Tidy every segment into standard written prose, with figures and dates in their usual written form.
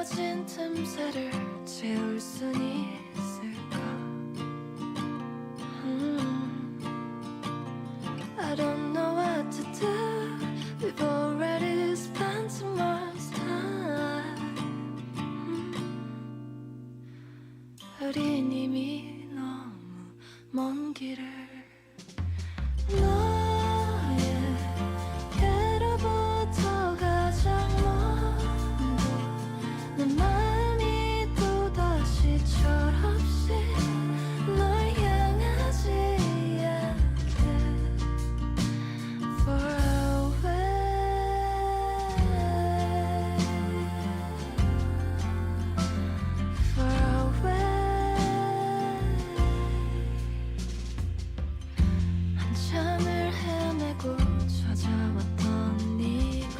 가진 틈새를 채울 순 있을까? I don't know what to do. We've already spent so much time. 우린 이미 너무 먼 길을 너에게로부터 가장 먼저 내 마음이 또다시 철없이 널 향하지 않게 Far away 한참을 헤매고 찾아왔던 네가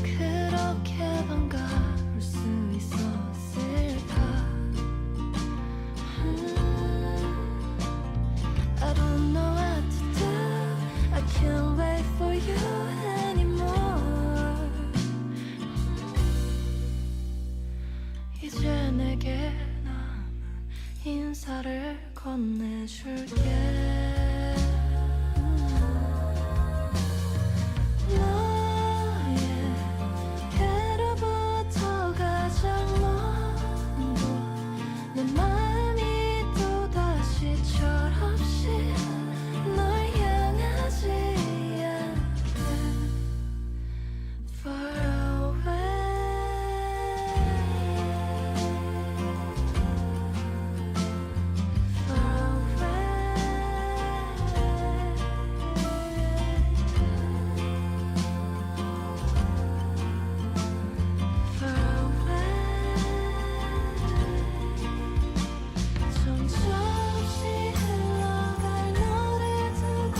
그렇게 반가울 수 있었을까? I don't know what to do. I can't wait for you anymore. 이제 내게 남은 인사를 건네줄게. 너에게로부터 가장 먼저 내 마음이 또다시 철없이 널 향하지 않게 Far 정처없이 흘러갈 너를 두고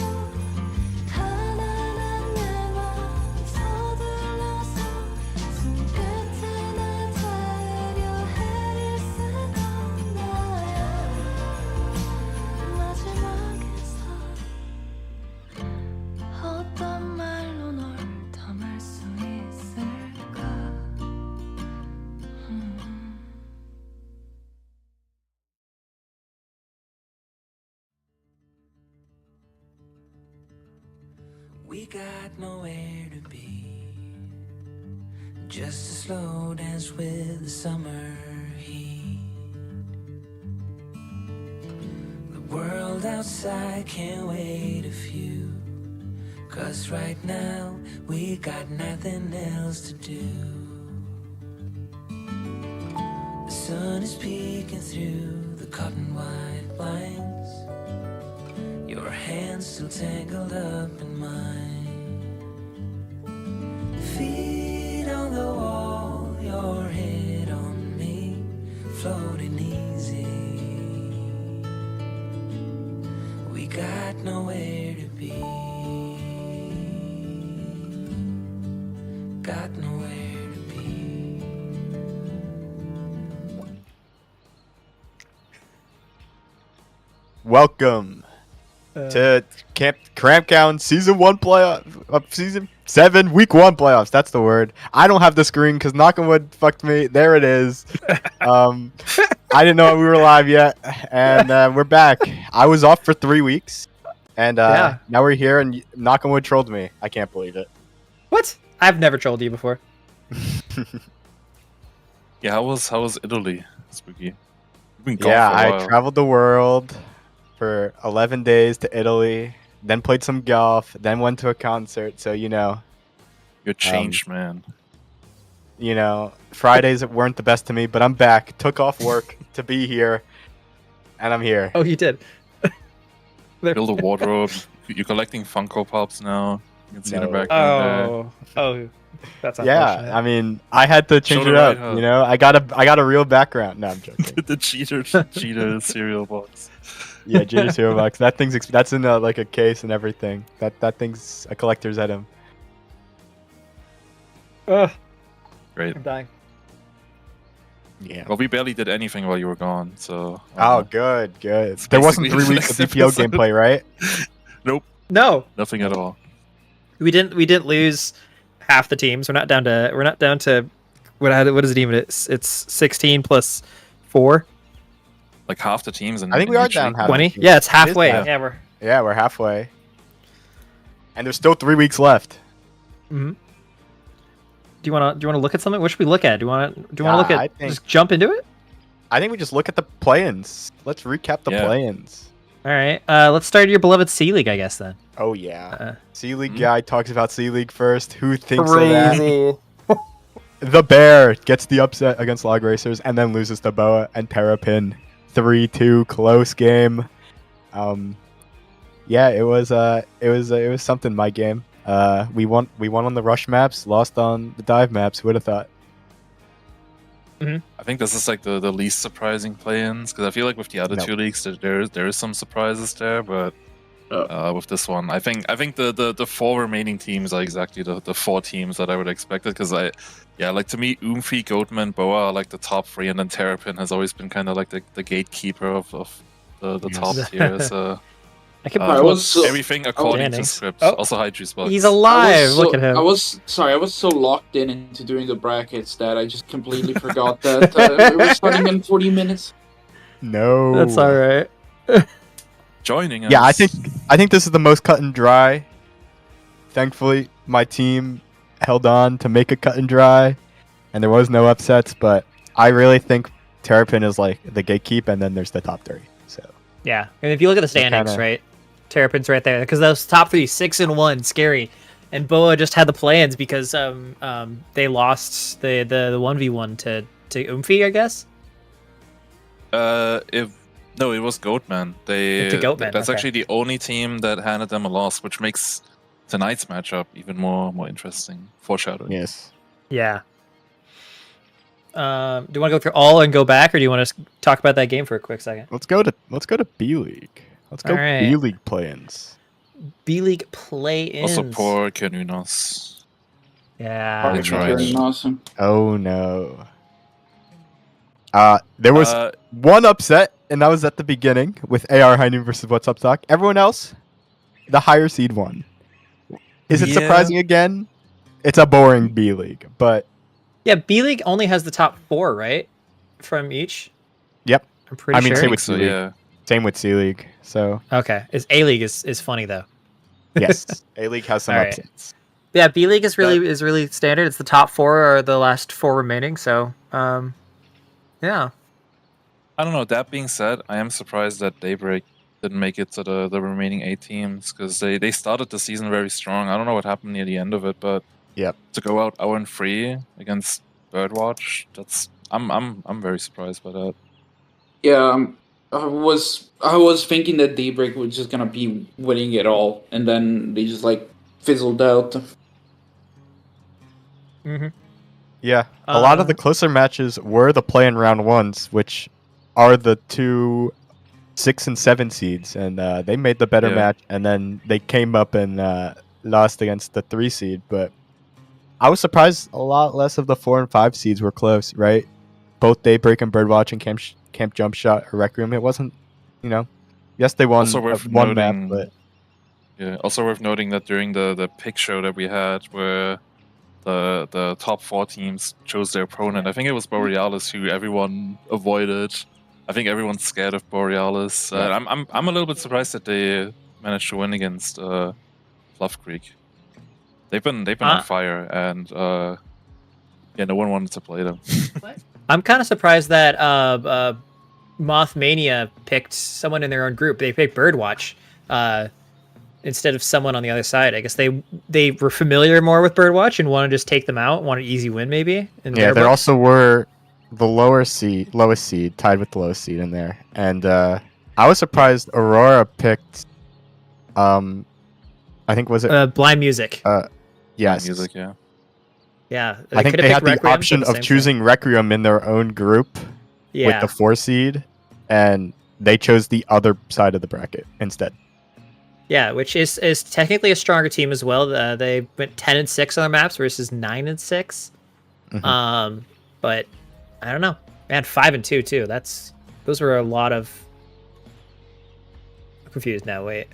가난한 내 맘 서둘러서 손끝에 날 닿으려 해를 쓰던 나야 마지막에서 어떤 말로 널 담을 수 있을까? We got nowhere to be, just a slow dance with the summer heat. The world outside can't wait a few, 'cause right now we got nothing else to do. The sun is peeking through the cotton white blinds, your hands still tangled up in mine. Feet on the wall, your head on me, floating easy. We got nowhere to be, got nowhere to be. Welcome to Campgrounds Season 1 playoff, Season 7, Week 1 playoffs. That's the word. I don't have the screen because Knockenwood fucked me. There it is. I didn't know we were live yet, and we're back. I was off for 3 weeks, and now we're here, and Knockenwood trolled me. I can't believe it. What? I've never trolled you before. Yeah, how was Italy, Spooky? You've been gone Yeah, for a I while. traveled the world for 11 days to Italy, then played some golf, then went to a concert. So, You're changed, man. Fridays weren't the best to me, but I'm back. Took off work to be here, and I'm here. Oh, you did. Build a wardrobe. You're collecting Funko Pops now. You can see in the No. background Oh, that's Yeah, unfortunate. I mean, I had to change Show it the up. right hub. I got a real background. No, I'm joking. there. The cheater cereal box. Yeah, Jitter Zero Box. That thing's that's in like a case and everything. That thing's a collector's item. Ugh, Great. I'm dying. Yeah. Well, we barely did anything while you were gone, so. Oh, good. It's There wasn't basically 3 weeks of next BPL episode. gameplay, right? Nope, No. nothing at all. We didn't lose half the teams. We're not down to what is it even? It's 16 plus 4. Like half the teams in I think we in are each down league. half. 20? Yeah, it's It is halfway. half. Yeah, we're. Yeah, we're halfway. And there's still 3 weeks left. Mm-hmm. Do you wanna look at something? What should we look at? Do you wanna Yeah, look I at think- just jump into it? I think we just look at the play-ins. Let's recap the Yeah. play-ins. All right. Let's start your beloved C League, I guess then. Oh yeah. Uh, C-League Mhm. guy talks about C-League first. Who thinks of that? The Bear gets the upset against Log Racers and then loses to Boa and Terrapin. 3-2 close game. Yeah, it was something, my game. We won on the rush maps, lost on the dive maps. Who would have thought? I think this is like the least surprising play-ins because I feel like with the other No. 2 leagues there is some surprises there, but with this one, I think the 4 remaining teams are exactly the 4 teams that I would expect it because like to me, Oomfie, Goatman, Boa are like the top 3, and then Terrapin has always been kind of like the gatekeeper of the Yes. top tier. So I can. I was so- everything according to Standings. script. Oh. Also, hi Juice Box. He's alive. Look at him. I was so locked into doing the brackets that I just completely forgot that we were starting in 40 minutes. No. That's all right. joining us. Yeah, I think this is the most cut and dry. Thankfully, my team held on to make a cut and dry, and there was no upsets. But I really think Terrapin is like the gatekeep, and then there's the top 3. So Yeah, and if you look at the standings, kinda- right, Terrapin's right there because those top 3, 6-1, scary, and Boa just had the plans because they lost the 1v1 to Oomfie, I guess. No, it was Goatman. To Goatman, That's okay. actually the only team that handed them a loss, which makes tonight's matchup even more interesting. Foreshadowing. yes. Yeah. Do you want to go through all and go back, or do you want to talk about that game for a quick second? Let's go to B League. Let's go All right. B League play-ins. B League play-ins. Also, poor Canunos. Yeah. They tried. Awesome. Oh no. There was Uh, one upset, and that was at the beginning with AR Heinen versus What's Up Talk. Everyone else, the higher seed won. Is it Yeah. surprising again? It's a boring B League, but Yeah, B League only has the top 4, right? From each. Yep. I'm pretty I mean, sure. same with so C-League. yeah. Same with C League. So Okay, A League is funny though. yes, A League has some All right. upsets. Yeah, B League is really standard. It's the top 4 or the last 4 remaining. So, yeah. I don't know. That being said, I am surprised that Daybreak didn't make it to the remaining 8 teams because they started the season very strong. I don't know what happened near the end of it, but Yep. to go out 0-3 against Birdwatch, I'm very surprised by that. Yeah, I was thinking that Daybreak was just gonna be winning it all, and then they just like fizzled out. Mm-hmm. Yeah, a lot of the closer matches were the play-in round 1s, which are the 2 6 and 7 seeds, and they made the better Yeah. match, and then they came up and lost against the 3 seed. But I was surprised a lot less of the 4 and 5 seeds were close, right? Both Daybreak and Birdwatch and Camp Jump Shot or Requiem. It wasn't, yes, they won Also worth one map, noting- but Yeah. Also worth noting that during the pick show that we had, where the top 4 teams chose their opponent, I think it was Borealis who everyone avoided. I think everyone's scared of Borealis. Yeah. I'm a little bit surprised that they managed to win against Fluff Creek. They've been on fire, and no one wanted to play them. I'm kind of surprised that Mothmania picked someone in their own group. They picked Birdwatch instead of someone on the other side. I guess they were familiar more with Birdwatch and want to just take them out, want an easy win maybe. In yeah, their there books. also were the lowest seed tied with the lowest seed in there, and I was surprised Aurora picked. I think was it? Blind Music. Yes. Music, yeah. Yeah, I think could've they picked had the Requiem for option the of same choosing Requiem in their own group thing. with Yeah, the 4 seed, and they chose the other side of the bracket instead. yeah, which is technically a stronger team as well. They went 10 and 6 on their maps versus 9 and 6. Mhm. But I don't know. Man, 5 and 2 too. Those were a lot of. I'm confused now. Wait.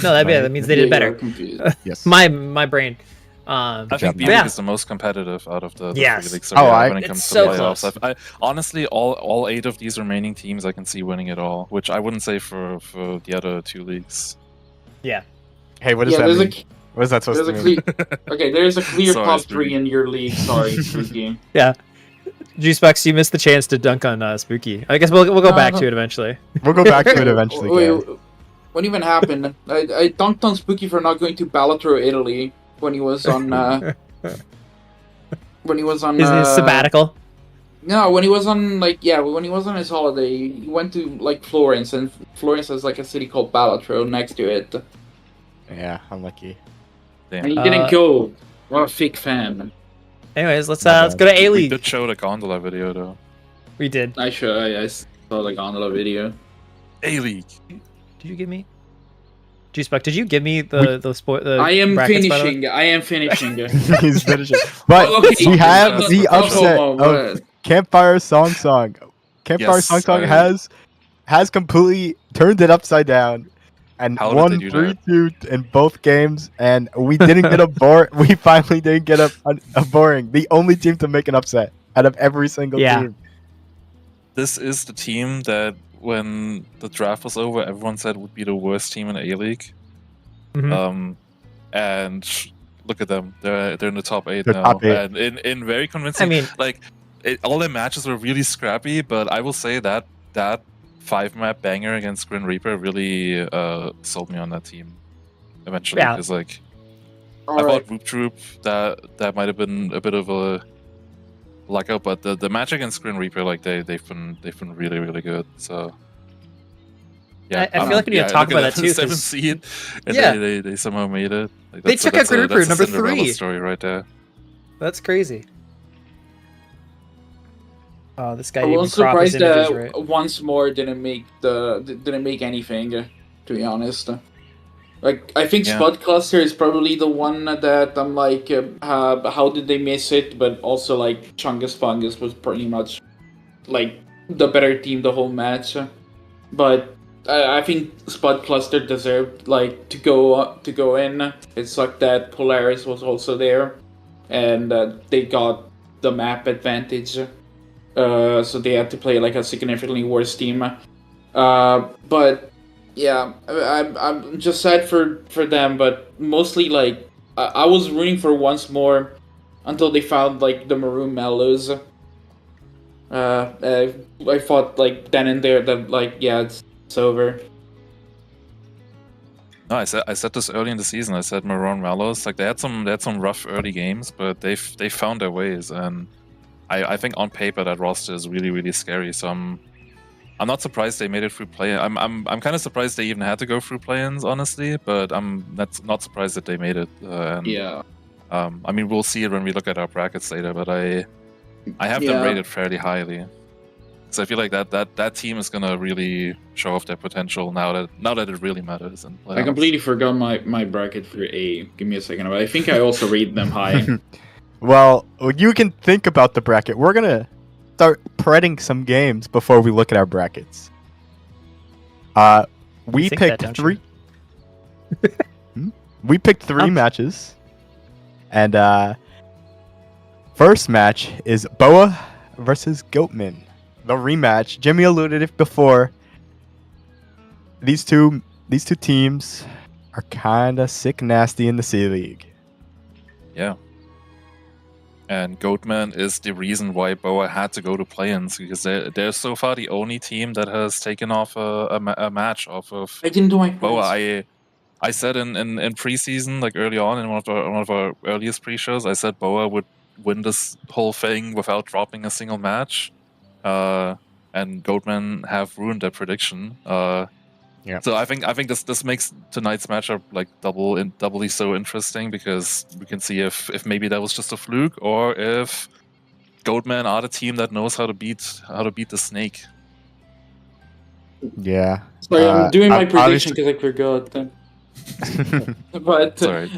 No, that means they did Yeah, you are better. confused. Yes. My brain. I think job, B Matt. League Yeah. is the most competitive out of the Yes. three leagues. So Oh, yeah, I- when it It's comes so to playoffs, close. I honestly all 8 of these remaining teams I can see winning it all, which I wouldn't say for the other 2 leagues. Yeah. Hey, what does Yeah, that there's mean? What is that supposed there's to a mean? clear okay. There's a clear Sorry, top Spooky. 3 in your league. Sorry, Spooky. Yeah. G-Specs, you missed the chance to dunk on Spooky. I guess we'll go No, back no. to it eventually. We'll go back to it eventually, Wait, guys. what even happened? I dunked on Spooky for not going to Balatro, Italy when he was on when he was on His sabbatical. No, when he was on when he was on his holiday, he went to like Florence, and Florence has like a city called Balatro next to it, Yeah, unlucky. and he Damn. didn't go. What a fake fan! Anyways, let's My let's bad. go to A We League. did show the gondola video though. We did. I saw the gondola video. A League. Did you give me? G-Spec, did you give me the I am brackets, by the way? finishing. I am finishing. He's finishing. But Okay, we have that's the the upset homo, of Campfire Song. Campfire Yes, Song I- has completely turned it upside down and How did won they do that? 3-2 in both games, and we didn't get we finally didn't get a boring. The only team to make an upset out of every single Yeah. team. This is the team that when the draft was over, everyone said would be the worst team in A League. Mhm. And look at them. They're in the top 8 They're now, top 8. and in very convincing. I mean, like all their matches were really scrappy, but I will say that 5-map banger against Grin Reaper really sold me on that team eventually, Yeah. because like I Alright. thought Whoop Troop that might have been a bit of a luck out, but the match against Grin Reaper, like they've been really really good. So yeah, I feel like we need to talk look at about that too, 'cause- 7th seed, and Yeah. they somehow made it. Like, They took out Grin Reaper, that's a number Cinderella 3. story right there. That's crazy. Oh, this guy I even was crop his surprised images that right. once more didn't make anything. To be honest, like I think Yeah. Spud Cluster is probably the one that I'm like, how did they miss it? But also like Chungus Fungus was pretty much like the better team the whole match. But I think Spud Cluster deserved like to go in. It sucked that Polaris was also there, and they got the map advantage. So they had to play like a significantly worse team. But yeah, I'm just sad for them. But mostly like I was rooting for once more until they found like the Maroon Mellows. I thought like then and there that like yeah it's over. No, I said this early in the season. I said Maroon Mallows, like they had some rough early games, but they found their ways, and I think on paper that roster is really really scary. So I'm not surprised they made it through play. I'm kind of surprised they even had to go through play-ins, honestly. But I'm not surprised that they made it. And, Yeah. I mean, we'll see it when we look at our brackets later. But I have them Yeah. rated fairly highly. So I feel like that team is gonna really show off their potential now that it really matters. And I completely forgot my bracket for A. Give me a second, but I think I also rated them high. Well, you can think about the bracket. We're gonna start prepping some games before we look at our brackets. We think picked that, don't 3. We picked 3 matches, and first match is Boa versus Goatman. The rematch. Jimmy alluded it before. These two teams are kind of sick nasty in the C League. Yeah. And Goatman is the reason why Boa had to go to play-ins, because they're so far the only team that has taken off a match off of I didn't do my Boa. points. I said in preseason, like early on in one of our earliest pre-shows, I said Boa would win this whole thing without dropping a single match. And Goatman have ruined that prediction. Yeah. So I think this makes tonight's matchup like doubly so interesting, because we can see if maybe that was just a fluke, or if Goatman are the team that knows how to beat the snake. Yeah. Sorry, I'm doing my obviously- prediction because I forgot. But Sorry.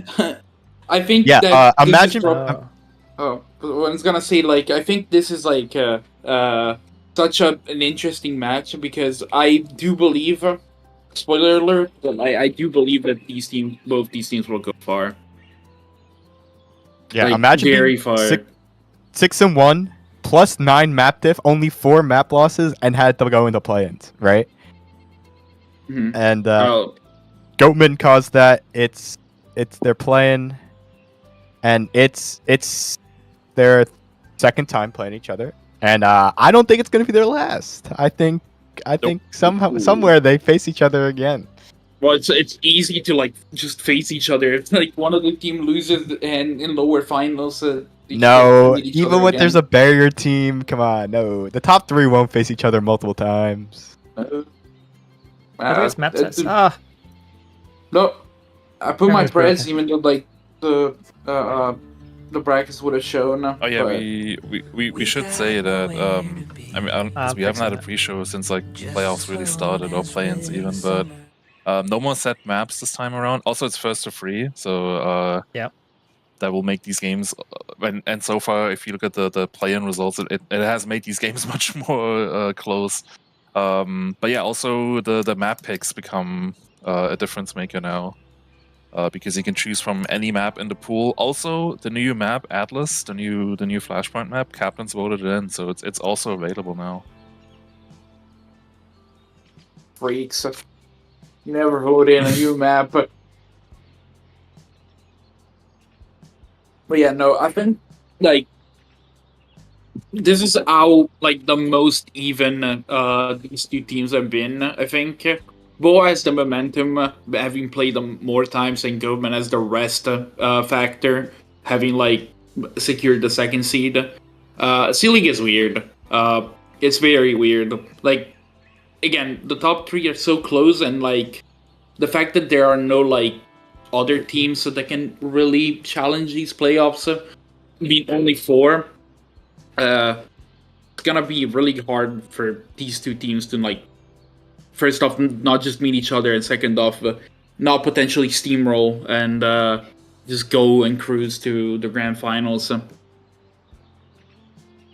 I think Yeah, that this is imagine- Oh, I was gonna say like I think this is like such an interesting match, because I do believe spoiler alert, but I do believe that both these teams will go far. Yeah, Like, imagine very being far. 6-1 plus 9 map diff, only 4 map losses, and had to go into play-ins, right? Mhm. And Oh, Goatman caused that. It's they're playing, and it's their second time playing each other, and I don't think it's gonna be their last. I think somewhere they face each other again. well, it's easy to like just face each other. If like one of the team loses and in lower finals, they just have to No, meet each even other when there's a again. barrier team, come on, no. The top 3 won't face each other multiple times. Where's map That- sets? Ah, No, I put my Camera's broken. preds even though like the brackets would have shown. Oh yeah, but we should say that. I mean, 'cause we haven't had a fixing it. pre-show since like playoffs really started or play-ins even, but no more set maps this time around. Also, it's first to free, so Yep. that will make these games. And so far, if you look at the play-in results, it has made these games much more close. But yeah, also the map picks become a difference maker now. Because you can choose from any map in the pool. Also, the new map Atlas, the new Flashpoint map, captains voted it in, so it's also available now. freaks, never vote in a new map. But yeah, no, I think like this is how like the most even these two teams have been. I think Boa has the momentum, having played them more times, and Goldman has the rest factor, having like secured the second seed. C-League is weird. It's very weird. Like again, the top 3 are so close, and like the fact that there are no like other teams that can really challenge these playoffs, being only 4, it's gonna be really hard for these two teams to like, first off, not just meet each other, and second off, not potentially steamroll and just go and cruise to the grand finals.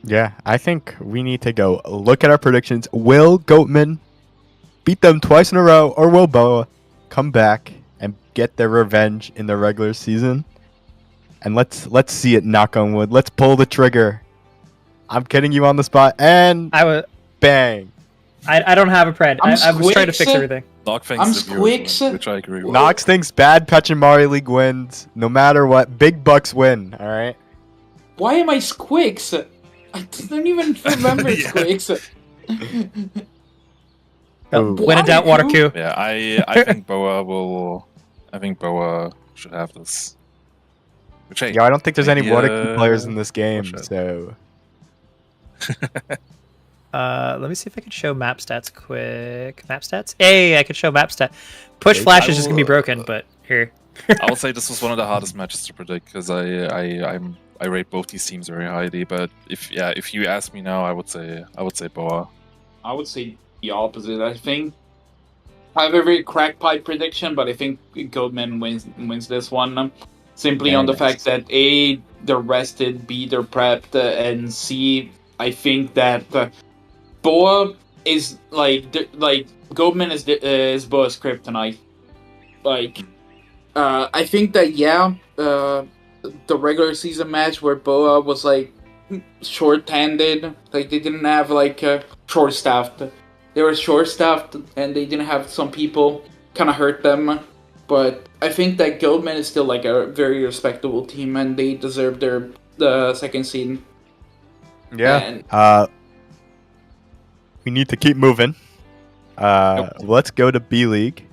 Yeah, I think we need to go look at our predictions. Will Goatman beat them twice in a row, or will Boa come back and get their revenge in the regular season? And let's see it, knock on wood. Let's pull the trigger. I'm kidding you on the spot, and bang. I don't have a pred. I was trying to fix Squix. everything. Knock I'm thinks the viewers Squix. win, which I agree with. Knox thinks bad Pachimari League wins. No matter what, big bucks win. All right. Why am I Squix? I don't even remember Yeah. Squix. Ooh. When in doubt, water coup. Yeah, I think Boa will. I think Boa should have this. Which, hey, Yo, I don't think there's any maybe, water players in this game, push it. so Let me see if I can show map stats quick. Map stats? Hey, I can show map stat. Push Wait, flash I is just gonna be will- broken, but here. I would say this was one of the hardest matches to predict because I rate both these teams very highly. But if you ask me now, I would say Boa. I would say the opposite. I think I have a very crackpot prediction, but I think Goldman wins this one. Simply Very on the nice. fact that A, they're rested, B, they're prepped, and C, I think that Boa is like Goldman is Boa's kryptonite. Like, I think that the regular season match where Boa was like short-handed, like they didn't have like short-staffed. They were short-staffed and they didn't have some people kind of hurt them. But I think that Goldman is still like a very respectable team and they deserve the second seed. yeah. And We need to keep moving. Let's go to B League.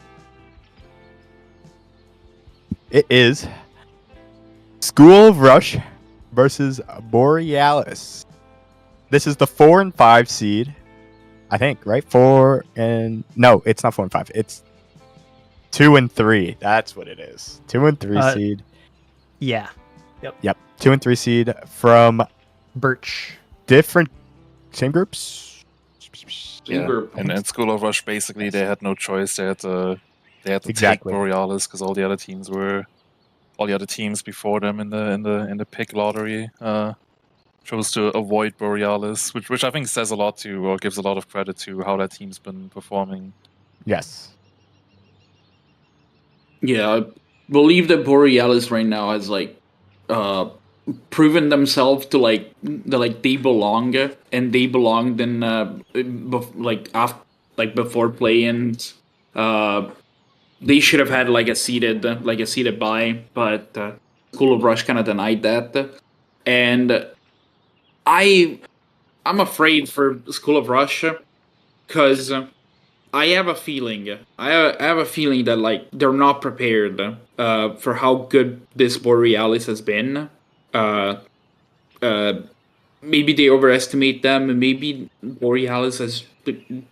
It is School of Rush versus Borealis. This is the 4 and 5 seed, I think, right? No, it's not 4 and 5. It's 2 and 3. That's what it is. 2 and 3 seed. Yeah. Yep. 2 and 3 seed from Birch. different same groups. Yeah, and School of Rush basically they had no choice. They had to Exactly. take Borealis because all the other teams before them in the pick lottery chose to avoid Borealis, which I think says a lot to, or gives a lot of credit to how that team's been performing. Yes. Yeah, I believe that Borealis right now has like uh proven themselves to they belong, and they belonged in like before play-ins. Uh, they should have had like a seated buy, but School of Rush kind of denied that, and I I'm afraid for School of Rush because I have a feeling. I have a feeling that like they're not prepared for how good this Borealis has been. Uh, uh, Maybe they overestimate them, and maybe Borealis has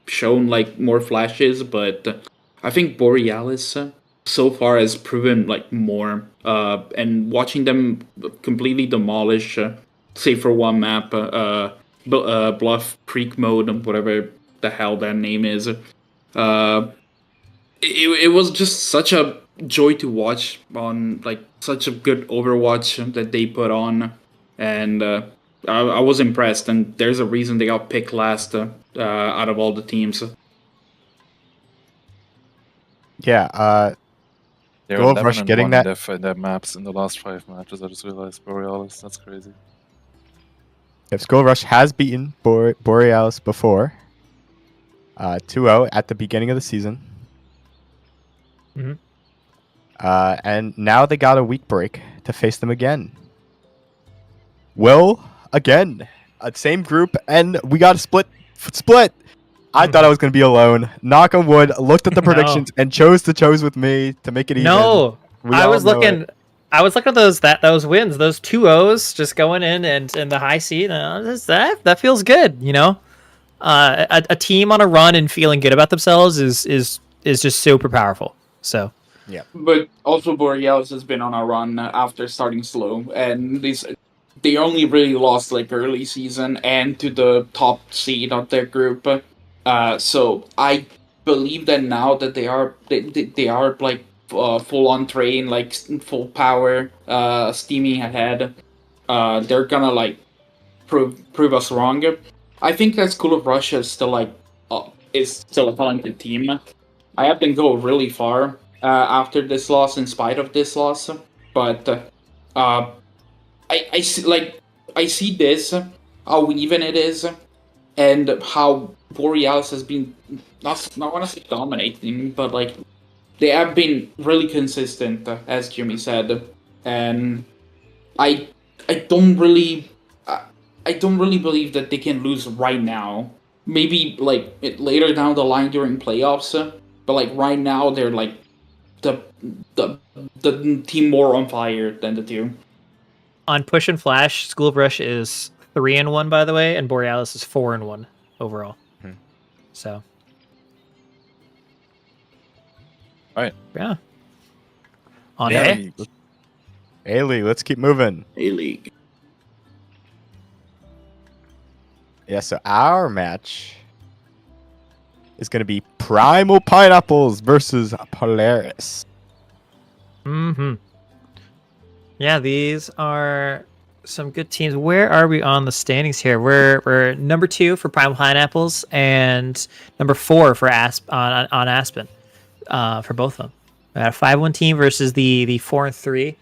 shown like more flashes, but I think Borealis so far has proven like more. And watching them completely demolish, say for one map, Bluff Creek mode, whatever the hell that name is. It was just such a joy to watch on like such a good Overwatch that they put on, and I was impressed. And there's a reason they got picked last out of all the teams. Yeah, They're Gold 11 Rush and getting 1 in that. their maps in the last 5 matches. I just realized Borealis. That's crazy. If Skull Rush has beaten Borealis before, 2-0 at the beginning of the season. Mhm. And now they got a week break to face them again. Will, again, same group, and we got a split. I thought I was going to be alone. Knock on wood, looked at the No. predictions, and chose with me to make it even. No, We I all was know looking. it. I was looking at those wins, those 2-0s just going in and the high seed. That feels good, you know. A team on a run and feeling good about themselves is just super powerful. So Yeah. But also Borealis has been on a run after starting slow, and they only really lost like early season and to the top seed of their group. So I believe that now that they are like full on train, like full power, steaming ahead. They're gonna like prove us wrong. I think that School of Russia is still a talented team. I have them go really far after this loss, in spite of this loss. But I see I see this how even it is, and how Borealis has been not want to say dominating, but like they have been really consistent, as Jimmy said, and I I don't really I don't really believe that they can lose right now. Maybe like later down the line during playoffs, but like right now they're like the the the team more on fire than the two. on Push and Flash, School of Rush is 3-1 by the way, and Borealis is 4-1 overall. Hmm. So All right. yeah. On Yeah. A. Ailey, let's keep moving. A League. Yeah, so our match is going to be Primal Pineapples versus Polaris. Mm-hmm. Yeah, these are some good teams. Where are we on the standings here? We're number 2 for Primal Pineapples and number 4 for on Aspen. For both of them. We got a 5-1 team versus the 4-3.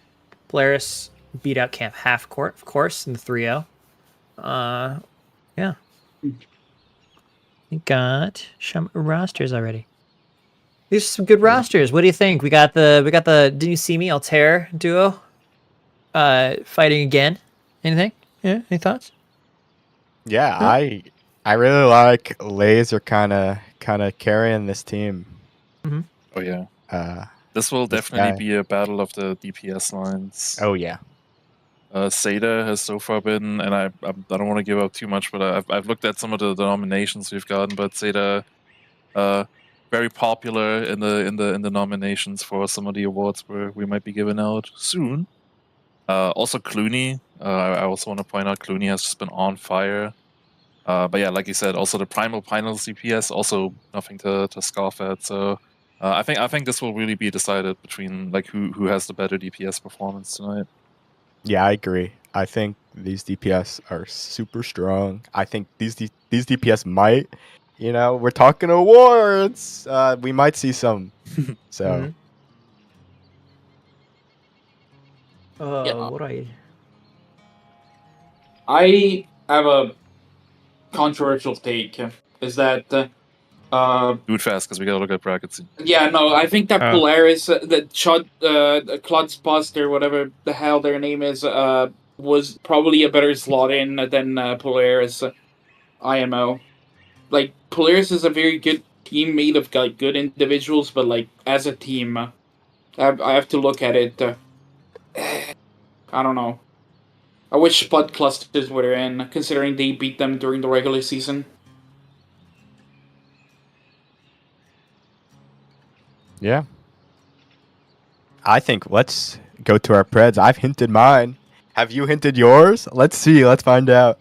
Polaris beat out Camp Half Court, of course, in the 3-0. Yeah. We got some rosters already. These are some good rosters. What do you think? We got the Didn't You See Me Altair duo fighting again. Anything? Yeah, any thoughts? Yeah, I really like Laser kind of carrying this team. Oh yeah. Uh, This will This definitely guy. be a battle of the DPS lines. oh yeah. Seda has so far been, and I don't want to give up too much, but I've looked at some of the nominations we've gotten, but Seda, very popular in the nominations for some of the awards where we might be giving out soon. Also Clooney, I also want to point out Clooney has just been on fire. But yeah, like you said, also the Primal CPS, also nothing to scoff at. So I think this will really be decided between like who has the better DPS performance tonight. Yeah, I agree. I think these DPS are super strong. I think these DPS might, we're talking awards. We might see some. So, Mhm. Yeah. What do I? I have a controversial take. Is that Do it fast because we gotta look at brackets. yeah, no, I think that Oh. Polaris, the Klodsbuster, whatever the hell their name is, was probably a better slot in than Polaris IMO. Like Polaris is a very good team made of like good individuals, but like as a team, I have to look at it. I don't know. I wish Spud Clusters were in, considering they beat them during the regular season. Yeah. I think let's go to our Preds. I've hinted mine. Have you hinted yours? Let's see. Let's find out.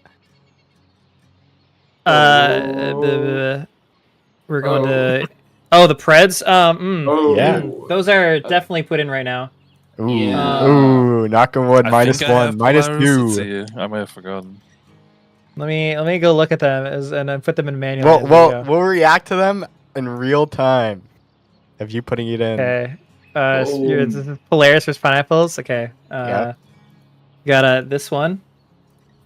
We're going Oh. to. Oh, the Preds. Yeah. Those are definitely put in right now. Ooh. Yeah. Ooh. Knock on wood. I Minus think I have one. Minus Polaris. Let's two. see. I might have forgotten. Let me go look at them and then put them in manual. We'll react to them in real time. Of you putting it in. Okay. Oh. This is Polaris versus pineapples. Okay. Yep. Got this one.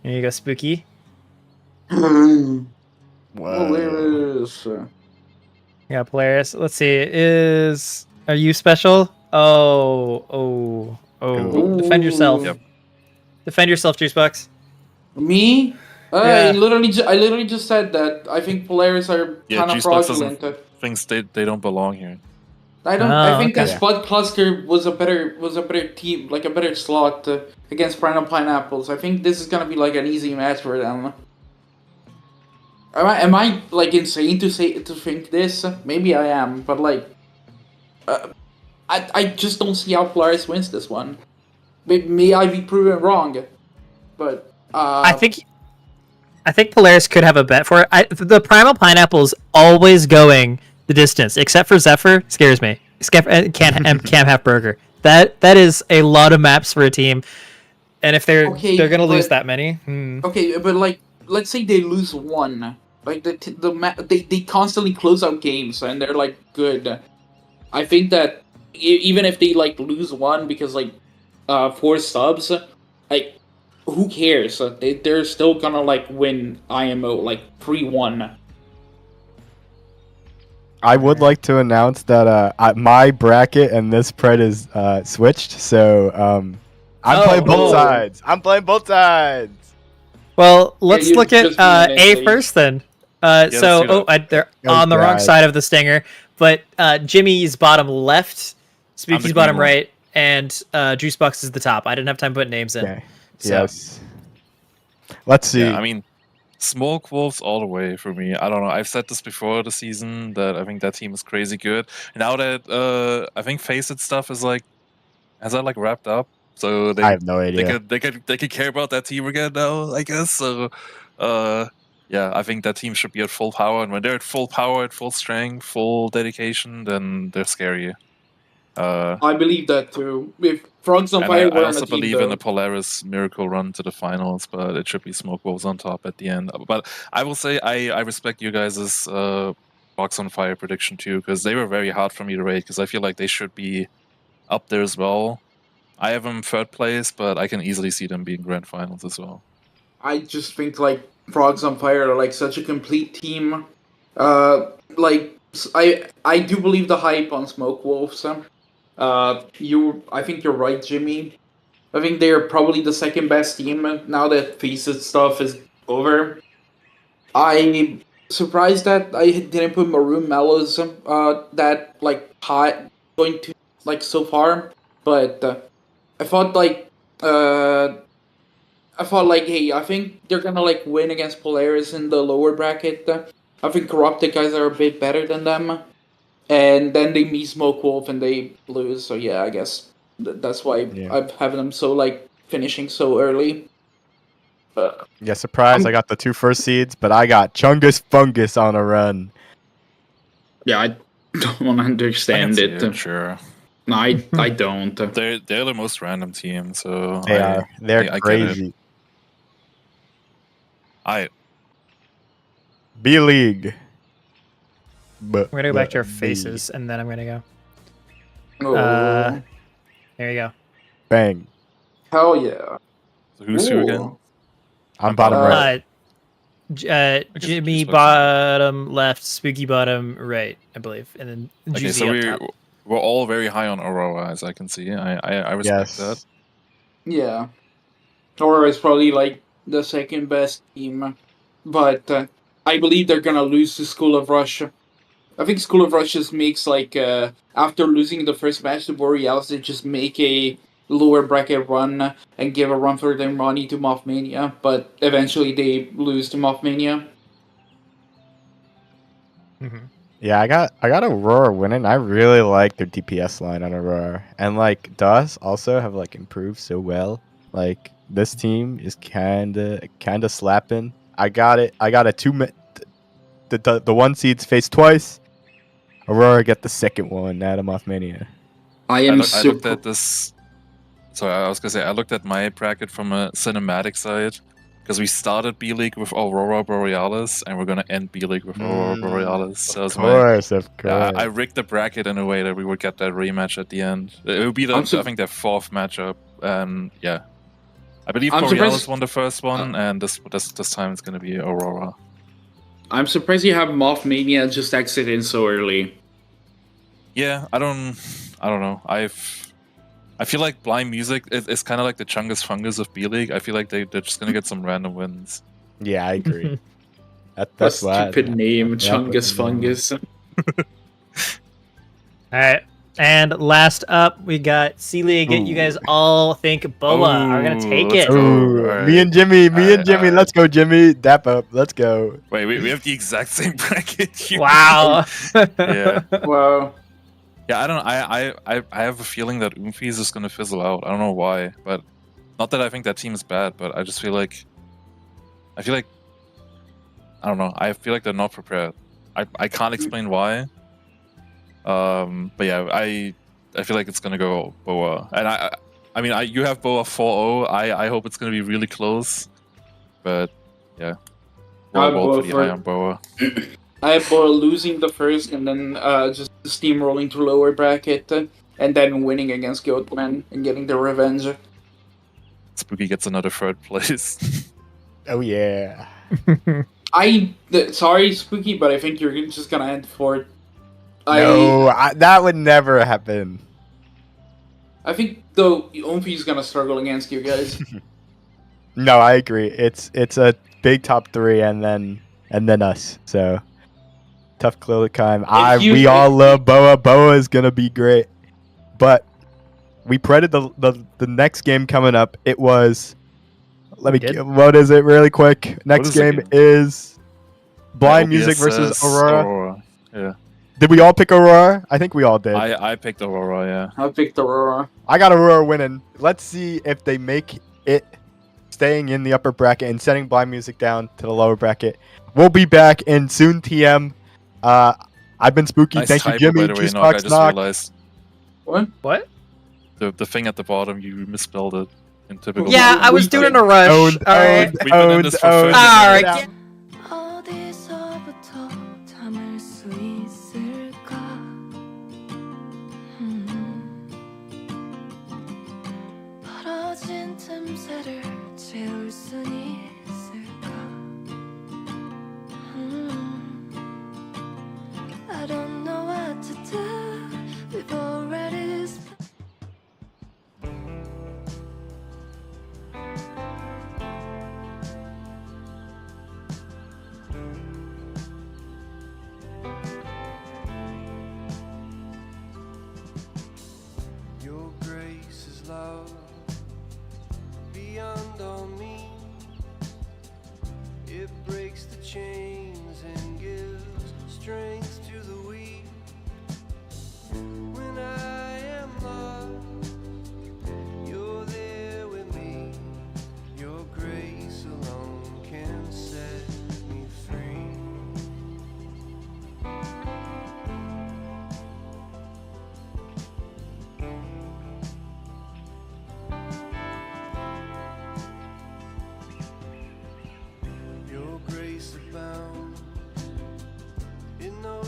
Here you go, Spooky. Whoa. Polaris. Yeah, Polaris. Let's see. Are you special? Oh. Ooh. Defend yourself. Yep. Defend yourself, Juicebox. Me? Yeah. I literally just said that. I think Polaris are Yeah, kind of G-Spox doesn't fraudulent. thinks they don't belong here. I think okay. that Spud Cluster was a better team, like a better slot against Perennial Pineapples. I think this is gonna be like an easy match for them. Am I like insane to think this? Maybe I am, but like, I just don't see how Polaris wins this one. May I be proven wrong, but I think Polaris could have a bet for it. The Primal Pineapple's always going the distance, except for Zephyr. Scares me. Can't have Burger. That is a lot of maps for a team, and if they're gonna lose that many. Okay, but like, let's say they lose one. Like they constantly close out games and they're like good. I think that even if they like lose one because like 4 subs, like who cares? They're still gonna like win IMO like 3-1. I would like to announce that my bracket and this Pred is switched, so I'm playing both sides. I'm playing both sides. Well, let's you look at just beat an A athlete. first then. let's do They're Oh, on the wrong God. side of the stinger, but Jimmy's bottom left, Spooky's green bottom one. right, and Juicebox is the top. I didn't have time to put names in. Okay. So. Yes. Let's see. Yeah, I mean, Smoke Wolves all the way for me. I don't know. I've said this before the season that I think that team is crazy good. And now that I think Face It stuff is like has that like wrapped up, so I have no idea. they could care about that team again now, I guess. So, yeah, I think that team should be at full power, and when they're at full power, at full strength, full dedication, then they're scary. I believe that too. If Frogs on And Fire I were on also a team, believe in though. a Polaris miracle run to the finals, but it should be Smoke Wolves on top at the end. But I will say I respect you guys' Box on Fire prediction too, because they were very hard for me to rate, because I feel like they should be up there as well. I have them third place, but I can easily see them being grand finals as well. I just think like Frogs on Fire are like such a complete team. I do believe the hype on Smoke Wolves. I think you're right, Jimmy. I think they're probably the second best team now that Faceit stuff is over. I'm surprised that I didn't put Maroon Mellows that like high going to like so far, but I thought like uh hey, I think they're gonna like win against Polaris in the lower bracket. I think Corrupted guys are a bit better than them, and then they meet Smoke Wolf and they lose. So yeah, I guess that's why Yeah. I've having them so like finishing so early. Yeah, surprise! I got the 2 first seeds, but I got Chungus Fungus on a run. Yeah, I don't understand it. Sure. No, I don't. They're the most random team, so They are. They're I get it. crazy. I B League. But I'm gonna go back to our faces, and then I'm gonna go. Oh. There you go. Bang. Hell yeah. So who's who again? Ooh. I'm bottom Uh, right. Jimmy just bottom left, Spooky bottom right, I believe, and then Okay, Juicy so up top. we're all very high on Aurora, as I can see. I respect that. Yes. Yeah. Aurora is probably like the second best team, but I believe they're gonna lose to School of Rush. I think School of Rush just makes like after losing the first match to Borealis, they just make a lower bracket run and give a run for their money to Mothmania, but eventually they lose to Mothmania. Yeah, I got Aurora winning. I really like their DPS line on Aurora, and like Dust also have like improved so well. Like this team is kinda slapping. I got it. I got a the one seeds face twice. Aurora get the second one out of Mothmania. I I, am I looked super. at this. So I was gonna say I looked at my bracket from a cinematic side because we started B League with Aurora Borealis and we're gonna end B League with Aurora Borealis. So Of it's my course, of yeah, course. I rigged the bracket in a way that we would get that rematch at the end. It would be I'm I think their fourth matchup. Yeah, I believe I'm Borealis surprised. won the first one, and this time it's gonna be Aurora. I'm surprised you have Mothmania just exit in so early. Yeah, I don't know. I feel like Blind Music is kind of like the Chungus Fungus of B League. I feel like they're just gonna get some random wins. Yeah, I agree. A That's why. stupid name, Yeah, I put Chungus them down. Fungus. All right. And last up, we got C League. You guys all think Boa are gonna take let's it. go. Ooh, Alright. me and Jimmy, Alright. let's go, Jimmy. Dap up, let's go. Wait, we have the exact same bracket. here. Wow. Yeah. Wow. Yeah, I don't. I have a feeling that Oomfie is just gonna fizzle out. I don't know why, but not that I think that team is bad, but I just feel like I don't know. I feel like they're not prepared. I can't explain why. But yeah, I feel like it's gonna go Boa, and I mean, you have Boa 4-0. I hope it's gonna be really close, but yeah, I'll we're all go pretty for high it. on Boa. I have Boa losing the first and then just steamrolling to lower bracket and then winning against Goatman and getting the revenge. Spooky gets another third place. Oh yeah. Sorry, Spooky, but I think you're just gonna end fourth. No, that would never happen. I think though Oomfie's gonna struggle against you guys. No, I agree. It's a big top three, and then us. So tough climb. We all love Boa. Boa is gonna be great, but we predicted the next game coming up. It was. What is it really quick? Next game is Blind Music versus Aurora. Yeah. Did we all pick Aurora? I think we all did. I picked Aurora, yeah. I picked Aurora. I got Aurora winning. Let's see if they make it staying in the upper bracket and setting Blind Music down to the lower bracket. We'll be back in soon TM. I've been Spooky. Nice Thank you, typo, Jimmy. by the way, Juice Nog, I Box just Knock. realized What? the thing at the bottom, you misspelled it in typical. Yeah, I was doing a rush. Owned, all right. We've been in this for 30 All right. Yeah. 어디서부터 담을 수 있을까? 벌어진 틈새를 채울 순 있을까? I don't know what to do. We've already Your grace is love beyond all means. It breaks the chains and gives strength to the weak. When I am lost, you're there with me. Your grace alone can set me free. Your grace abounds in no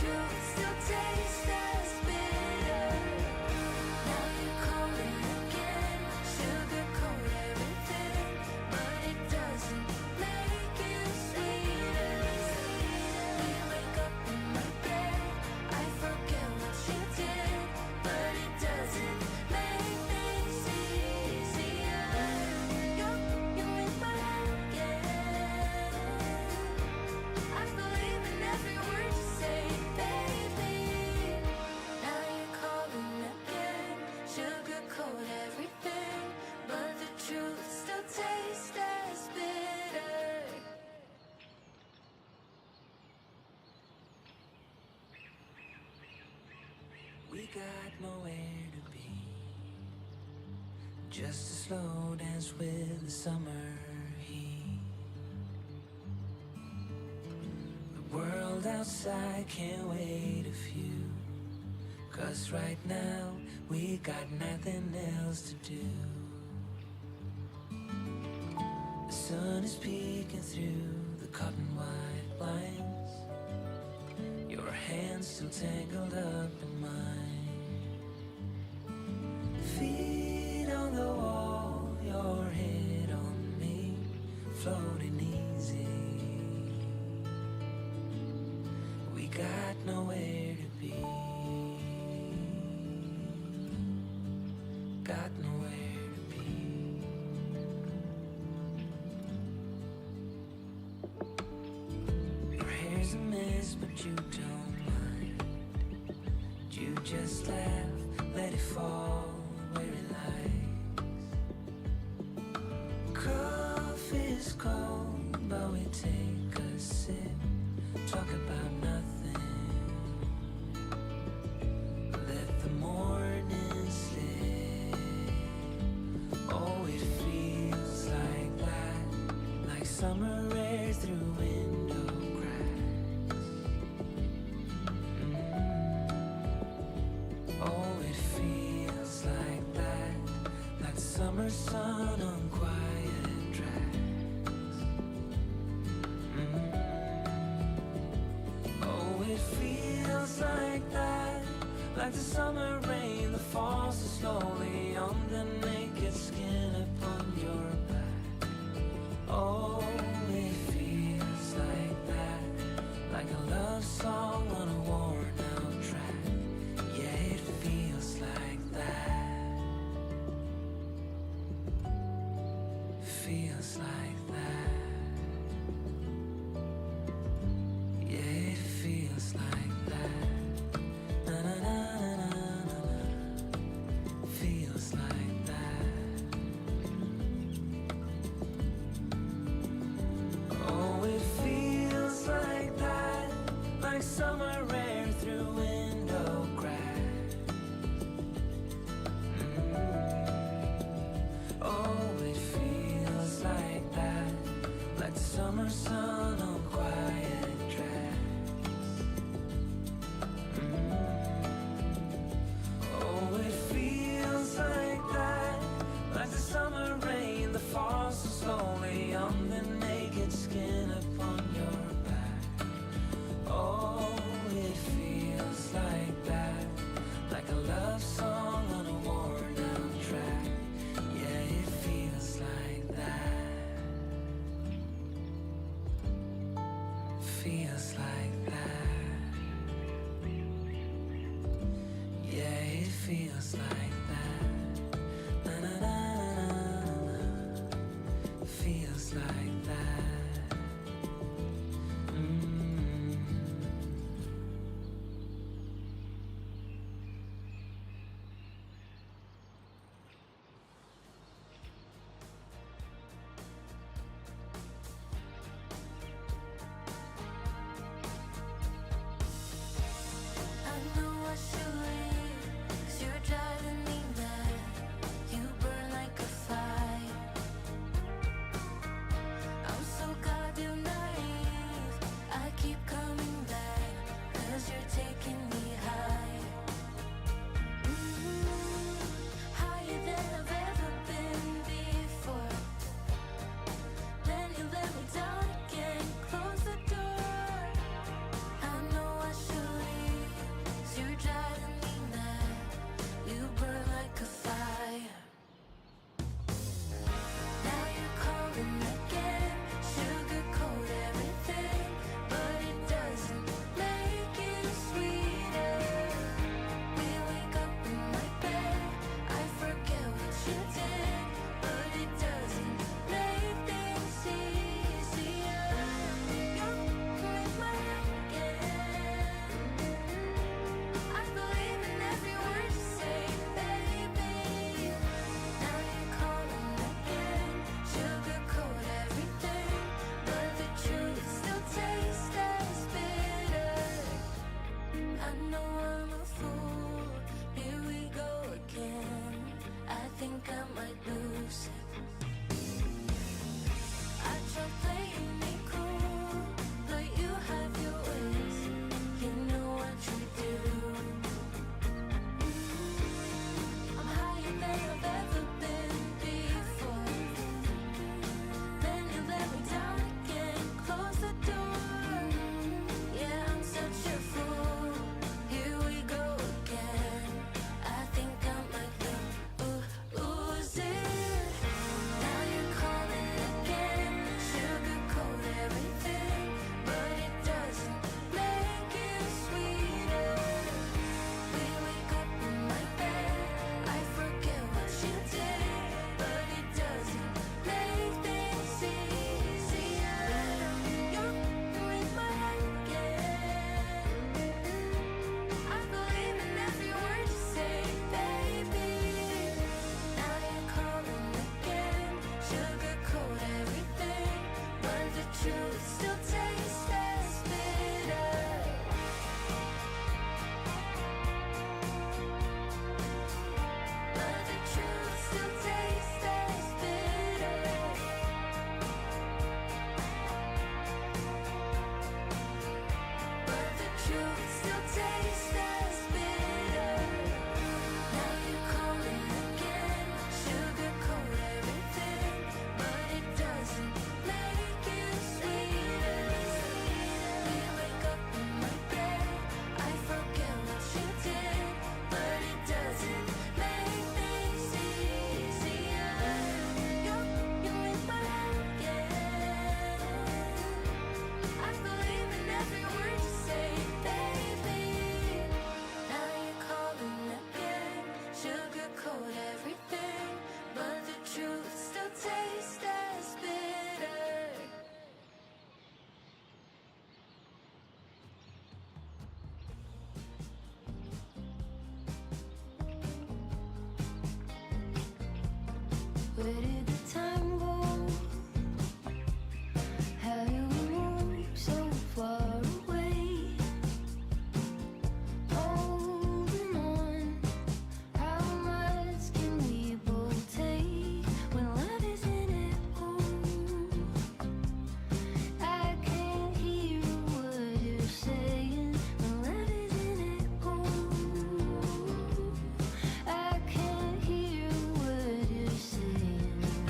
truth still tastes as bitter. Now you call it again, sugarcoat everything, but it doesn't make it sweeter. We wake up in my bed, I forget what you did, but it doesn't make things easier. You're in my head again. I believe in every word you say, baby. Now you're calling again, sugarcoat everything, but the truth still tastes as bitter. We got nowhere to be, just a slow dance with the summer heat. The world outside can't wait a few, 'cause right now we got nothing else to do. The sun is peeking through the cotton white blinds, your hands still tangled up in mine. Feet on the wall, your head on me, floating easy. We got nowhere to be, got nowhere to be. Your hair's a mess, but you don't mind. You just laugh, let it fall where it lies. Coffee's cold, but we take a sip, talk about nothing. Let the morning slip. Oh, it feels like that, like summer air through window cracks. Oh, it feels like that, like the summer sun on quiet tracks. Oh, it feels like that, like the summer rain that falls so slowly on the naked skin upon your back. Oh, it feels like that, like a love song on a worn out track. Yeah, it feels like that. Feels like that. Yeah, it feels like that. Na na na na na na na. Feels like that. Oh, it feels like that, like summer air through window cracks. Oh, it feels like that, like the summer sun on quiet tracks. Oh, it feels like that, like the summer rain that falls so slowly on the naked skin upon your back. Oh, it feels like that, like a love song on a worn out track. Yeah, it feels like that. Feels like that. Yeah, it feels like that. Na na na na na na. Feels like that. I know I should leave, 'cause you're driving me mad. I know I'm a fool. Here we go again. I think I might lose it. I tried playing it cool, but you have your ways. You know what you do. I'm higher than I've ever been before. Then you let me down again. Close the door. Yeah, I'm such a fool. Here we go again. I think I might lose it. Now you're calling again. Sugarcoat everything, but it doesn't make it sweeter. We wake up in my bed. I forget what you did, but it doesn't make things easier. You're with my head again. I believe in every word you say, baby. Now you're calling again. Sugarcoat everything, but the truth still tastes as bitter. But the truth still tastes as bitter. But the truth still tastes as bitter. Now you're calling again. Sugarcoat everything, but it doesn't make it sweeter. We wake up in my bed. I forget what you did, but it doesn't make things easier. You're with my head again. I believe in every word you say, baby. Now you're calling again. Sugarcoat everything, but the truth still tastes as bitter. Where did the time go? How do we move so far away? Holding on, how much can we both take when love isn't at home? I can't hear a word you're saying when love isn't at home. I can't hear a word you're saying.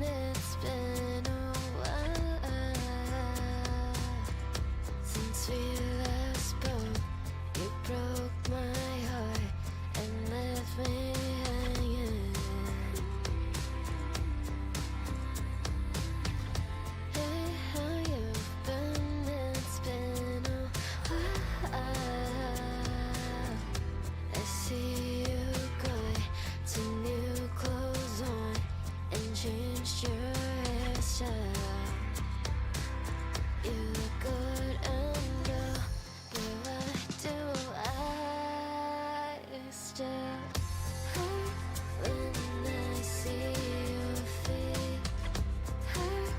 it's been a while since we last spoke. You broke my heart and left me hanging. Hey, how you've been? It's been a while. I see you going to new clothes on and changed your hairstyle. You look good and girl, but why do I still hurt when I see your feet? Hurt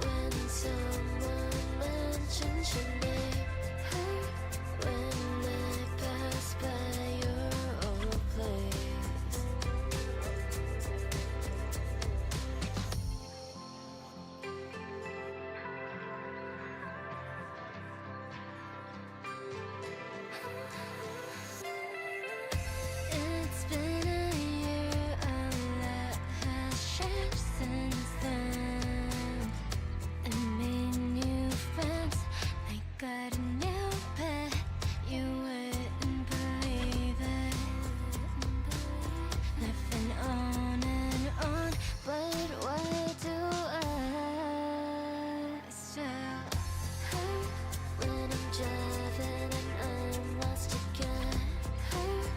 when someone mentions your name. Hurt when I pass by your old place. It's been a year, a lot has changed since then. I made new friends, I got a new pet. You wouldn't believe it. I've been on and on, but why do I still hurt when I'm driving and I'm lost again? Hurt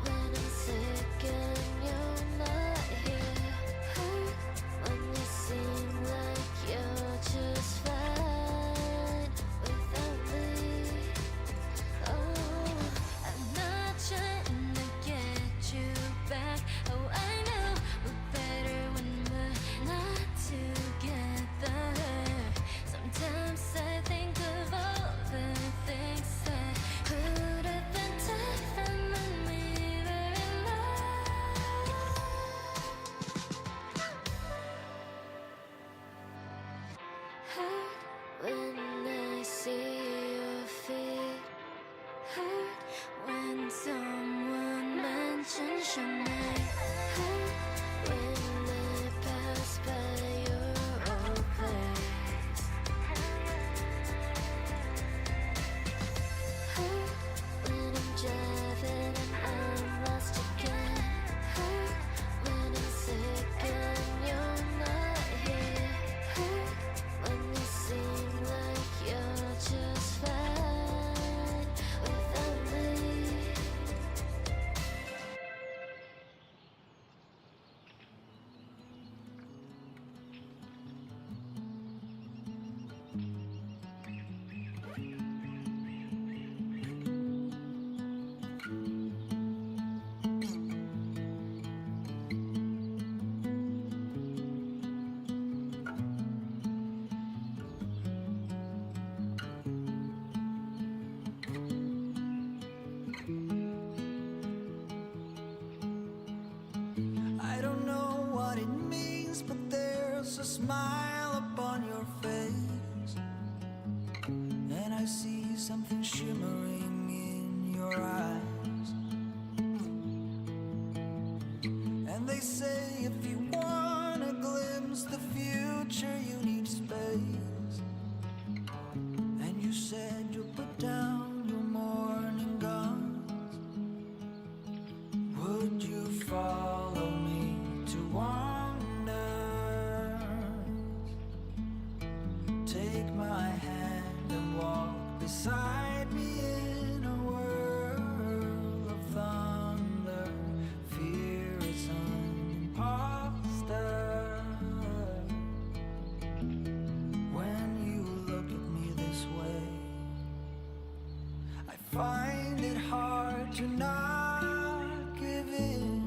when I'm sick and you're not here. Hurt when you seem like you're just fine without me. Oh, I'm not trying to get you back. Oh, I know we're better when we're not together. Sometimes I think of all the things that could have been different when we were in love. Hurt when I see your feet. Hurt when someone mentions your name. Hurt when I pass by your old place. Hurt when I'm driving and I'm lost again. Hurt when I'm sick and you're not here. Hurt when you seem like you're just fine without me. I don't know what it means, but there's a smile upon your face, and I see something shimmering in your eyes. And they say if you want to glimpse the future, you need space. And you said you'll put down your morning guns. Would you follow me to wander? Take my hand and walk beside me in a world of thunder. Fear is an imposter. When you look at me this way, I find it hard to not give in.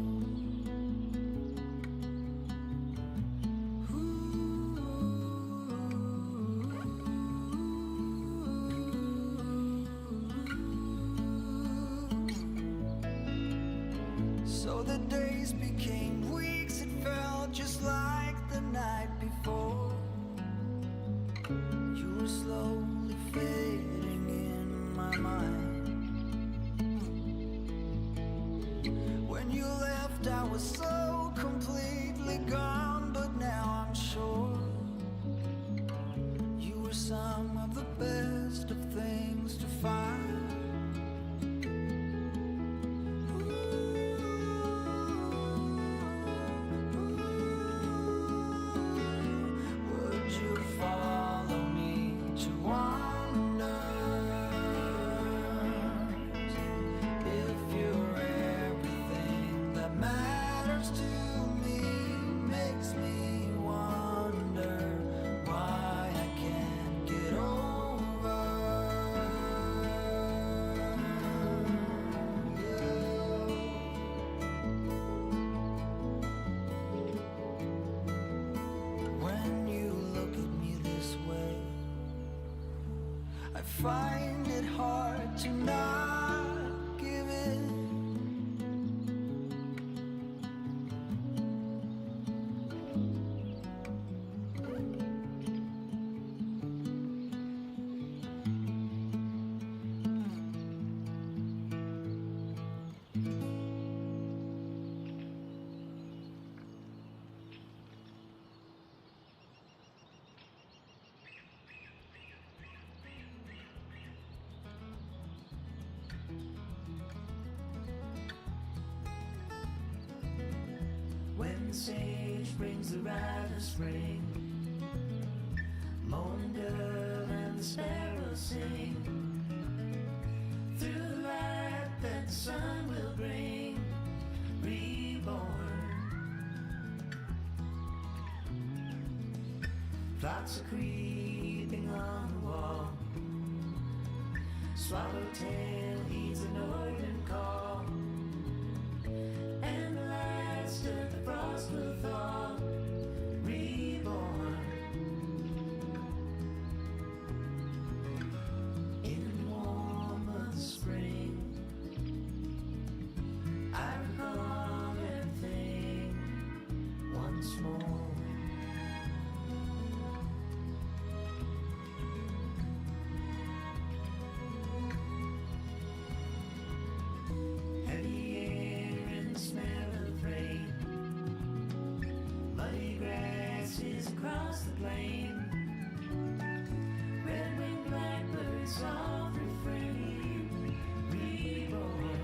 So the days became weeks, it felt just like the night before. You were slowly fading in my mind. When you left, I was so completely gone, but find it hard to not give in. When the sage brings the rite of spring, moaning dove and the sparrows sing. Through the light that the sun will bring, reborn. Thoughts are creeping on the wall. Swallowtail heeds the northern call, and the last of the frost will thaw, reborn. In the warm of the spring, I recall everything once more. Heavy air and the smell of rain, muddy grasses across the plain, red-winged blackbirds soft refrain, reborn.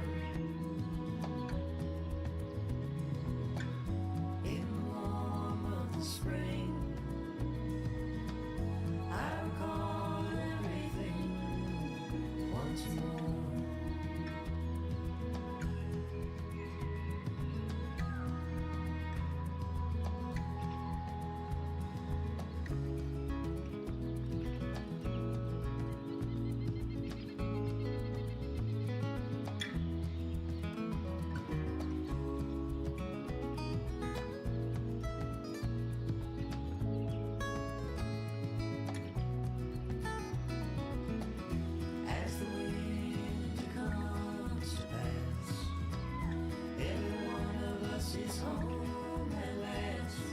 In the warm of the spring, I recall everything once more. As the winter comes to pass, every one of us is home at last.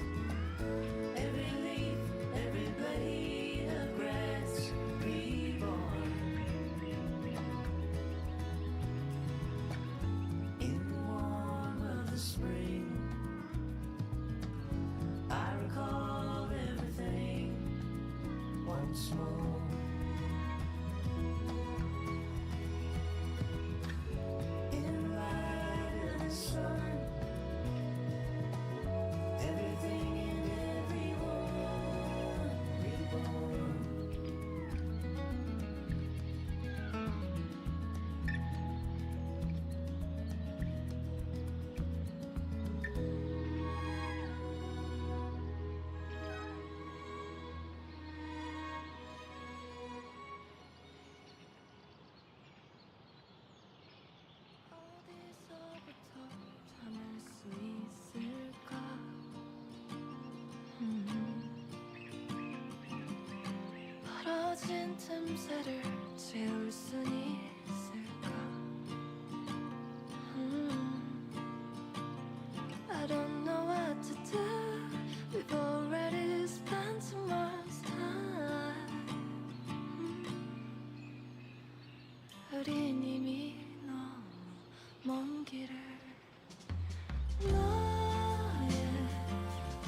Every leaf, every blade of grass, reborn. In the warm of the spring, I recall everything once more. In the light of the sun, everything and everyone reborn. 어디서부터 참을 수 있을까? 벌어진 틈새를 채울 순 있을까? I don't know what to do. We've already spent too much time. 우린 이미 너무 먼 길을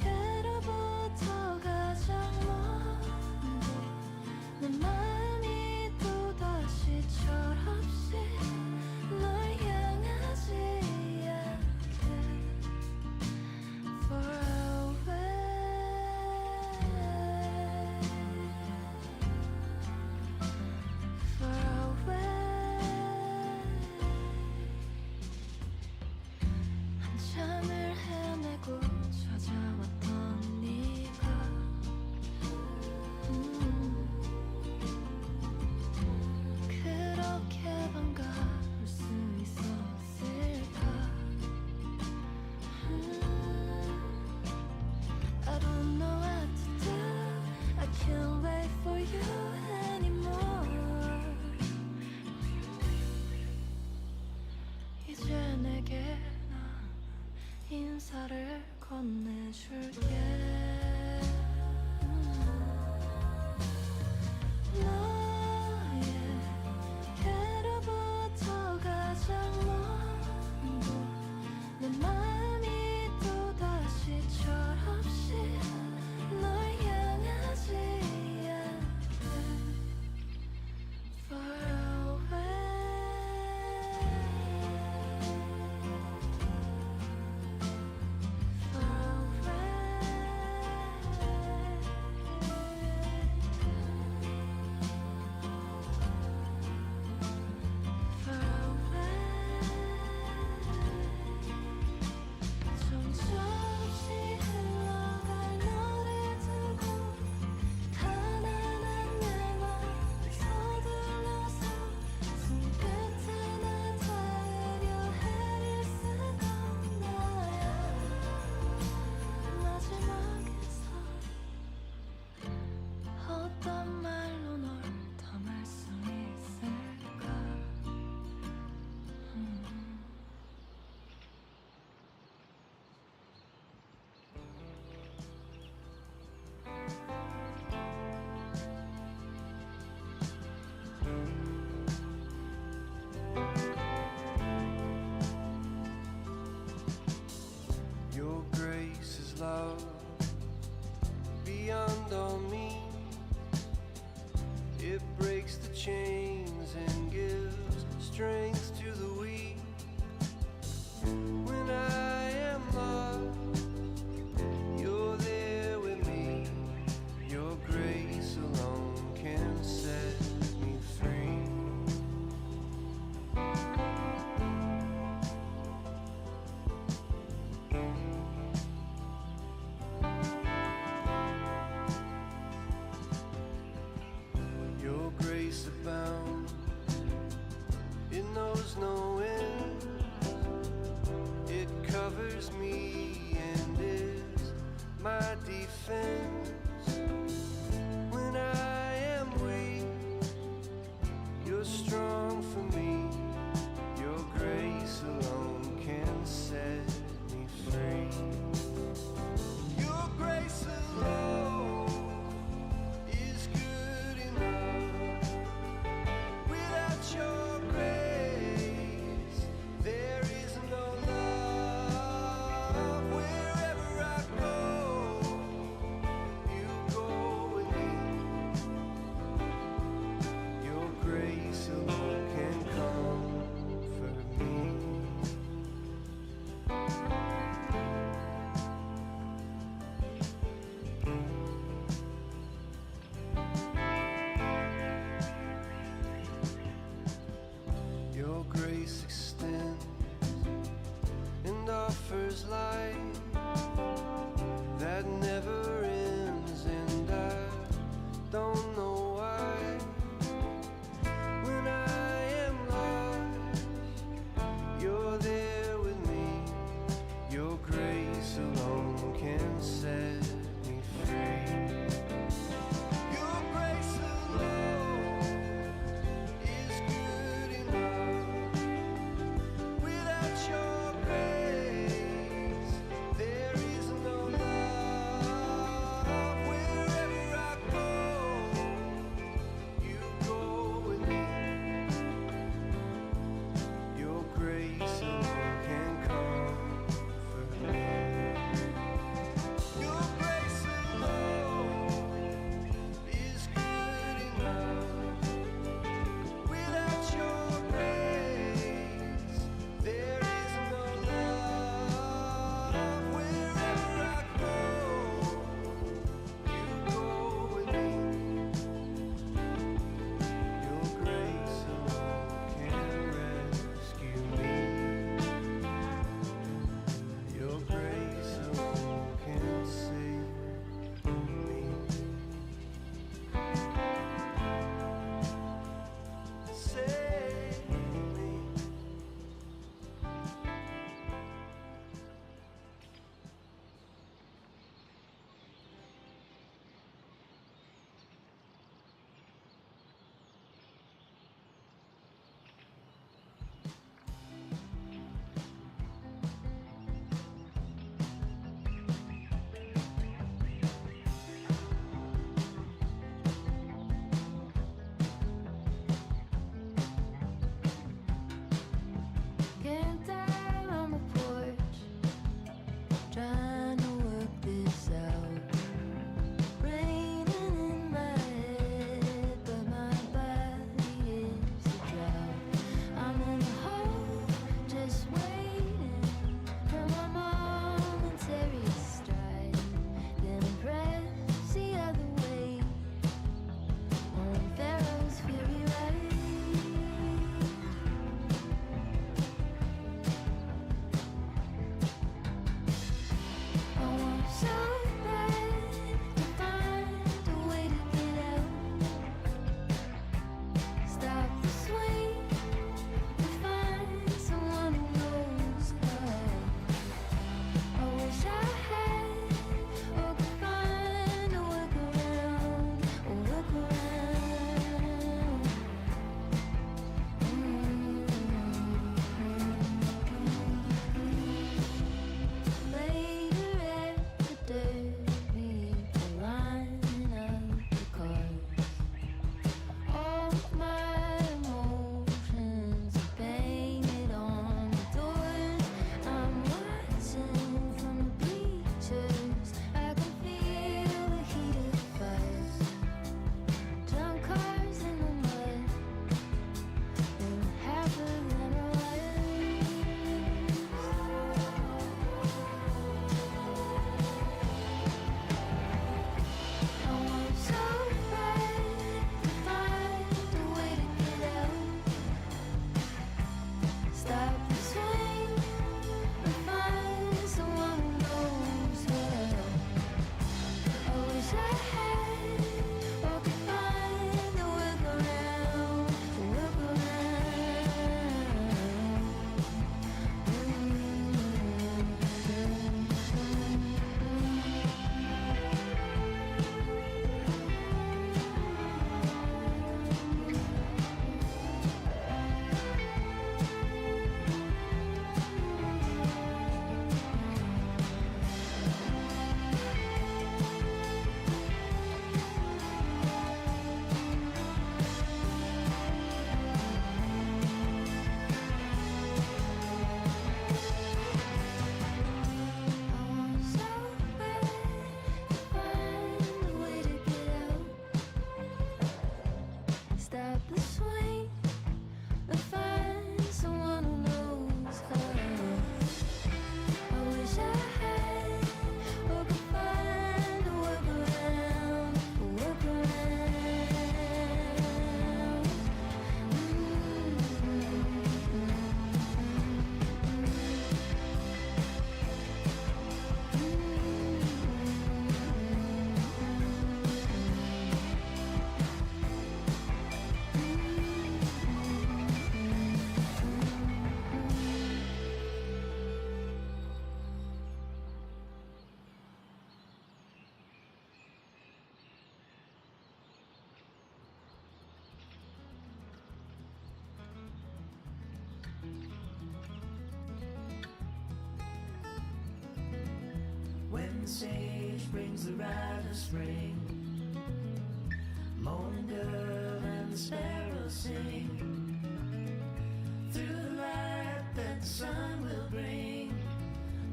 너에게로부터 가장 먼데 내 마음이 또다시 철없이 널 향하지 않게 Far away, far away. 한참을 헤매고 찾아왔던 네가 그렇게 반가울 수 있었을까? I don't know what to do. I can't wait for you anymore. 전해줄게. 너의 궤로부터 가장 먼 곳 내 마음이 또다시 철없이 널 향하지 않게 Far away 어떤 말로 널 담을 수 있을까? Your grace is love beyond all means. It breaks the chains and gives strength to the weak. When I am lost, you're there with me. Your grace alone can set me free. Your grace abounds, it knows no end. It covers me and is my defense. When I am weak, you're strong for me. Your grace alone can set me free. Your grace alone is good enough. Without your grace, there is no love. the sage brings the rite of spring. Morning dove and the sparrows sing. Through the light that the sun will bring,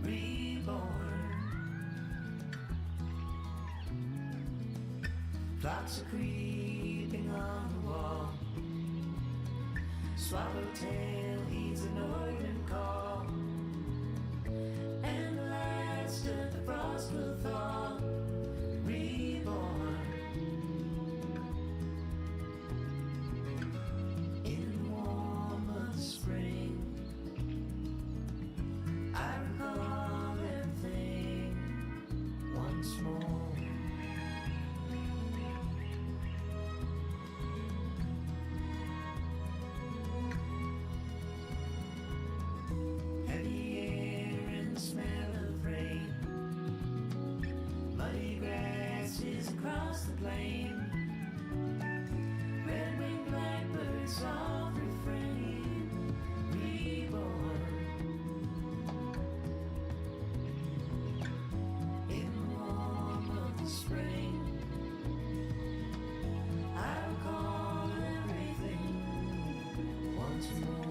reborn. Flocks are creeping on the wall. Swallowtail heeds the northern call, and the last of the frost will thaw, reborn. In the warmth of the spring, I recall everything once more. Heavy air and the smell of rain, muddy grasses across the plain, red-winged blackbird soft refrain, reborn. In the warmth of the spring, I recall everything once more.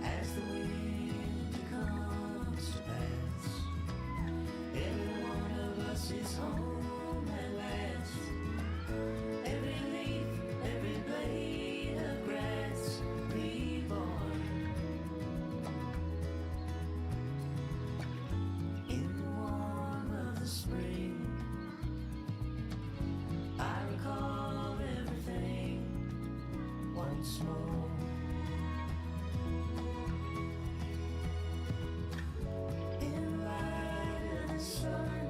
As the winter comes to pass, every one of us is home at last. Every leaf, every blade of grass, reborn. In the warmth of the spring, I recall everything once more. In the light of the sun,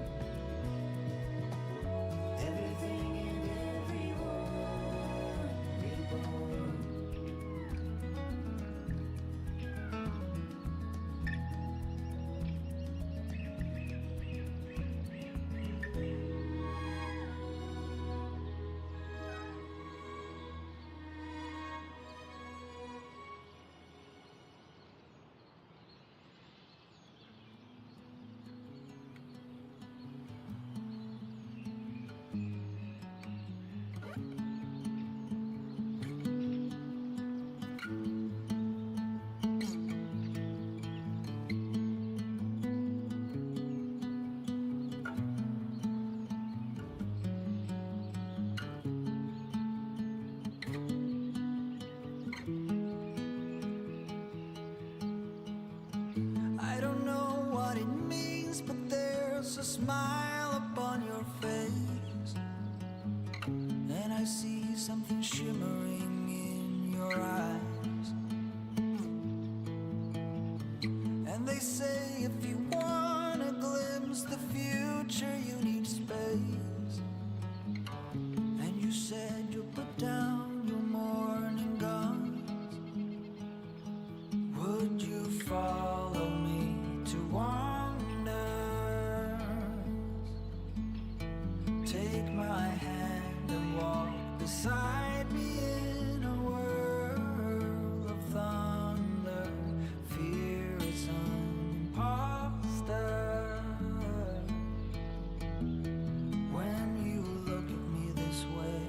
everything and everyone reborn. I don't know what it means, but there's a smile upon your face, and I see something shimmering in your eyes. And they say if you want to glimpse the future, you need space. And you said you'll put down your morning guns. Would you follow me to wonders? Take my hand and walk beside me in a world of thunder. Fear is an imposter. When you look at me this way,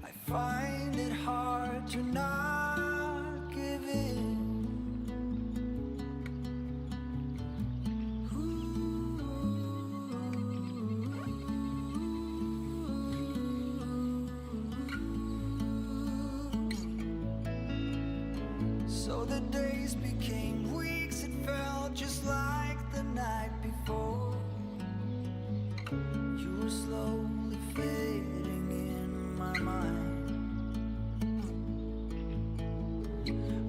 I find it hard to not give in. So the days became weeks, it felt just like the night before. You were slowly fading in my mind.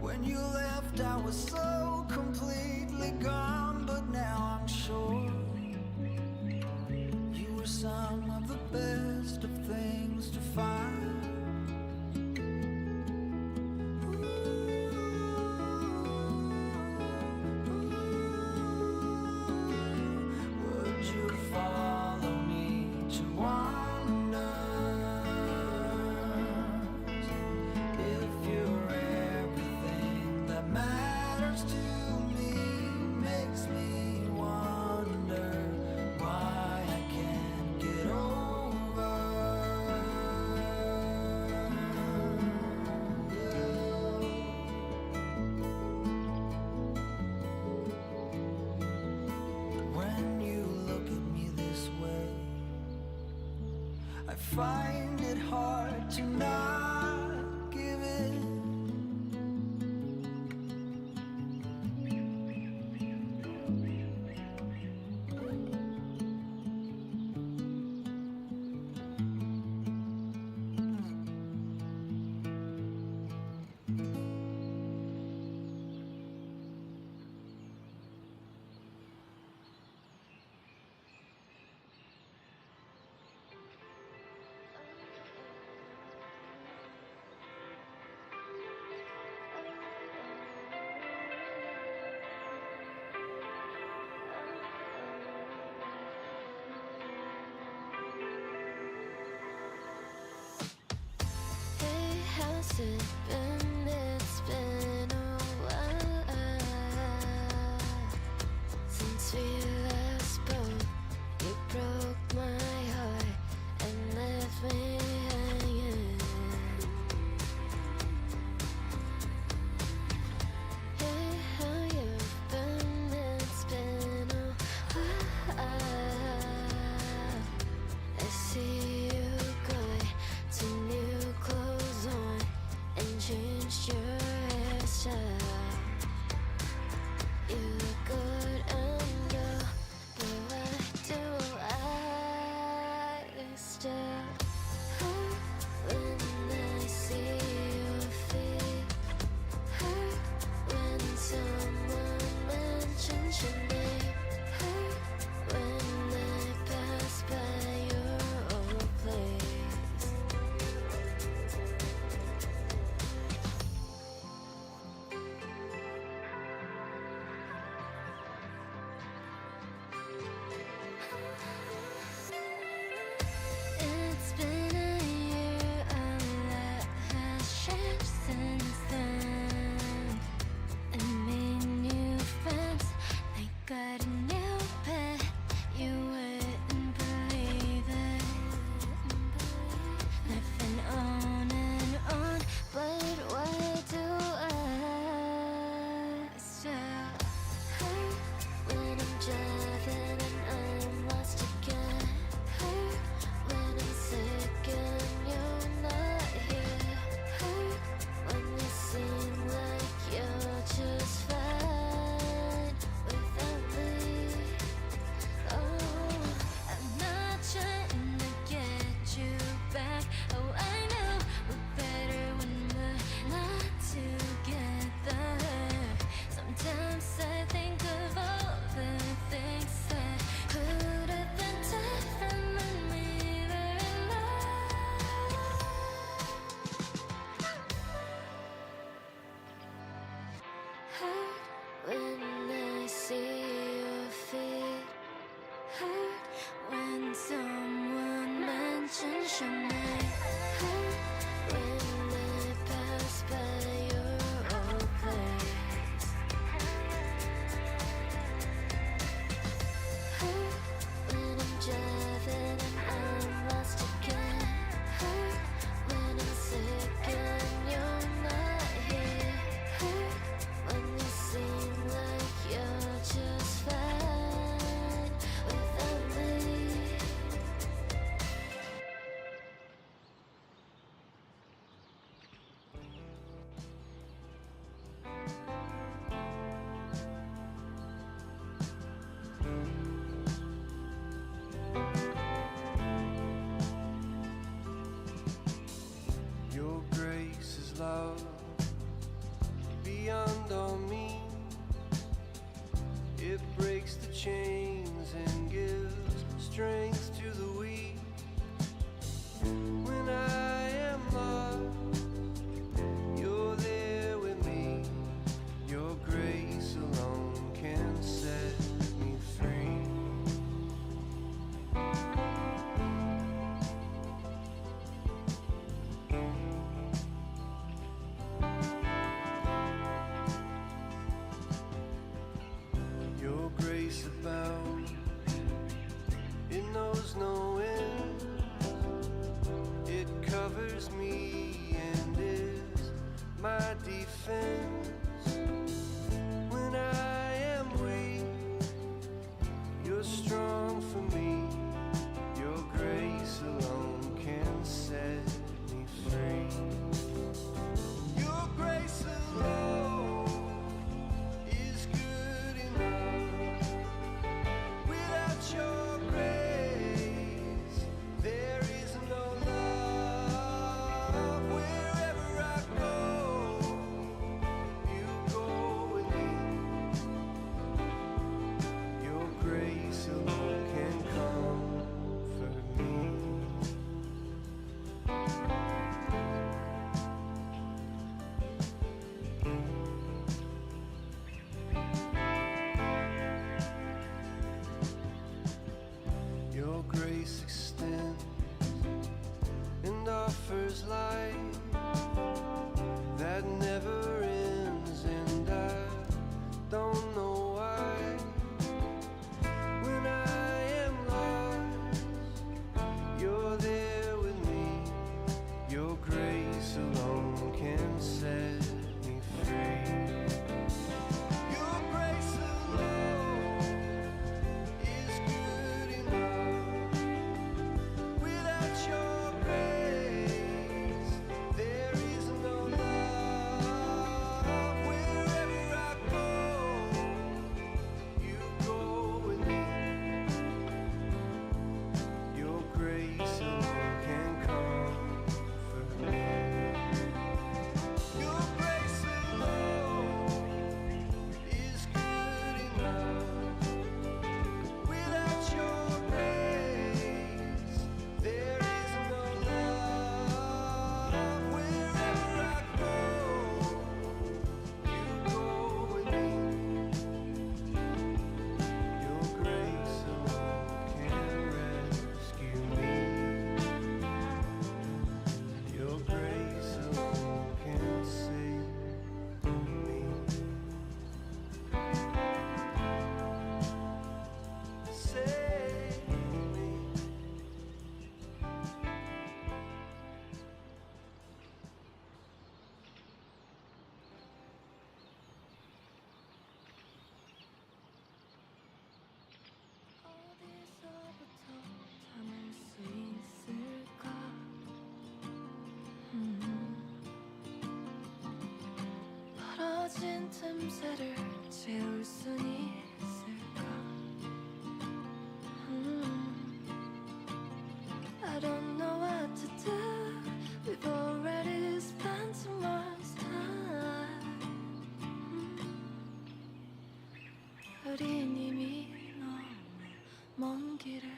When you left, I was so completely gone, but now I'm sure you some of the best of things to find. Would you follow me to wander? If you're everything that matters to me, makes me wonder why I can't get over you. When you look at me this way, I find it hard to not give in. Hey, how's it been? It's been a while since we last spoke. You broke my heart and left me hanging. Hey, how you been? It's been a while. I see you going to new clothes on and changed your hairstyle. You look good and girl, but why do I still hurt when I see your feet? Hurt when someone mentions your name. Hurt when I pass by your old place. It's been a year, a lot has changed since then. I made new friends, I got a new pet. You wouldn't believe it. I've been on and on, but why do I still hurt when I'm driving and I'm lost again? Hurt when I'm sick and you're not here. Hurt when you seem like you're just fine without me. Oh, I'm not trying to get you back. Oh, I know we're better when we're not together. Sometimes I think of all the things that could have been different when we were in love. Hurt when I see your feet. Hurt when someone mentions your name. Hurt when I pass by your old place. Hurt when I'm driving and I'm lost again. Hurt when I'm sick and you're not here. Hurt when you seem like you're just fine without me. Your grace is love beyond all means. It breaks the chains and gives strength to the weak. When I am lost, you're there with me. Your grace alone can set me free. Your grace abounds, it knows no end. It covers me and is my defense. When I am weak, you're strong for me. Your grace alone can set me free. Your grace alone is good enough. Without your grace, there is no love. Wherever I go, you go with me. Your grace alone can comfort me. Your grace extends and offers light that never ends, and I don't know why. When I am lost, you're there with me. Your grace alone can set me free. Your grace alone is good enough. Without your grace, there is no love. Wherever I go, you go with me. Your grace alone can comfort me. Your grace alone is good enough. Without your grace, there is no love. Wherever I go, you go with me. Your grace alone can rescue me. Your grace alone can save me. Save me. 어디서부터 참을 수 있을까? 벌어진 틈새를 채울 순 있을까? I don't know what to do. We've already spent too much time. 우린 이미 너무 먼 길을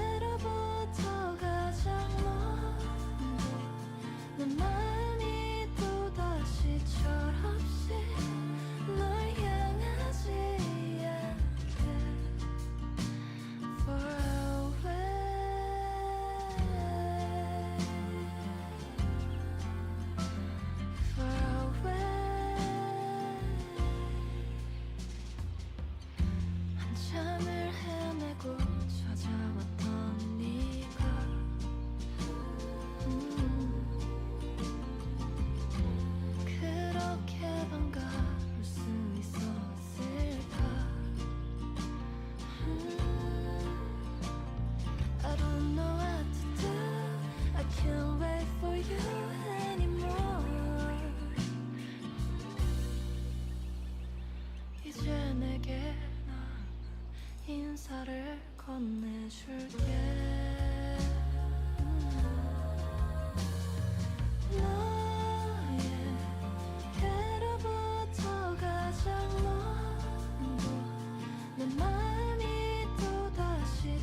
너에게로부터 가장 먼저 내 마음이 또다시 철없이 널 향하지 않게 Far away Far away 한참을 헤매고 찾아왔던 네가 그렇게 반가울 수 있었을까? I don't know what to do. I can't wait for you anymore. 이제 내게 난 인사를 건네줄게. 너에게로부터 가장 먼저 내 마음이 또다시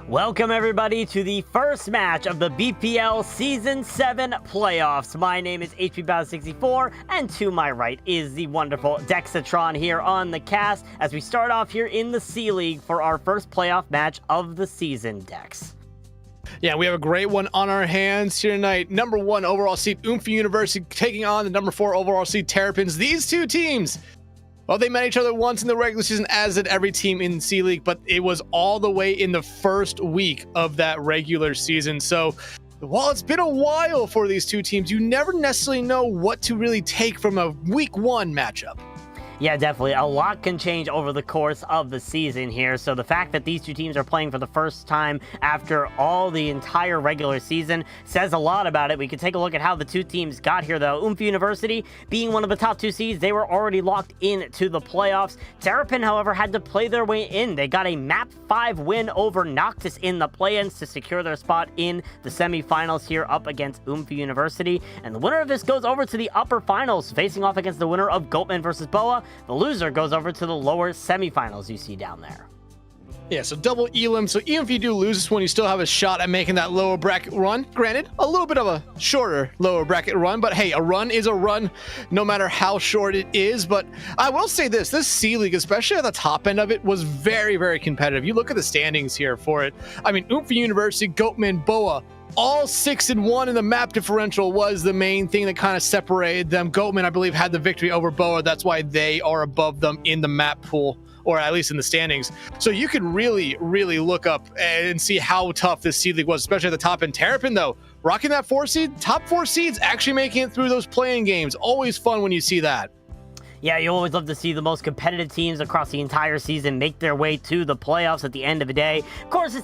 Welcome everybody to the first match of the BPL Season 7 playoffs. My name is HPBow64, and to my right is the wonderful Dexatron here on the cast as we start off here in the C League for our first playoff match of the season, Dex. Yeah, we have a great one on our hands here tonight. Number 1 overall seed Oomfie University taking on the number 4 overall seed Terrapins. These two teams, well, they met each other once in the regular season, as did every team in C League, but it was all the way in the first week of that regular season. So while it's been a while for these two teams, you never necessarily know what to really take from a week 1 matchup. Yeah, definitely. A lot can change over the course of the season here. So the fact that these two teams are playing for the first time after all the entire regular season says a lot about it. We can take a look at how the two teams got here, though. Oomfie University, being one of the top 2 seeds, they were already locked into the playoffs. Terrapin, however, had to play their way in. They got a map 5 win over Noctis in the play-ins to secure their spot in the semifinals here up against Oomfie University. And the winner of this goes over to the upper finals, facing off against the winner of Goatman versus Boa. The loser goes over to the lower semifinals you see down there. Yeah, so double elim. So even if you do lose this one, you still have a shot at making that lower bracket run. Granted, a little bit of a shorter lower bracket run, but hey, a run is a run no matter how short it is. But I will say this C League, especially at the top end of it, was very, very competitive. You look at the standings here for it. I mean, Oomfie University, Goatman, Boa, all 6-1 in the map differential was the main thing that kind of separated them. Goatman, I believe, had the victory over Boa. That's why they are above them in the map pool, or at least in the standings. So you can really, really look up and see how tough this seed league was, especially at the top end. Terrapin, though, rocking that 4 seed, top 4 seeds actually making it through those playing games. Always fun when you see that. Yeah, you always love to see the most competitive teams across the entire season make their way to the playoffs at the end of the day. Of course,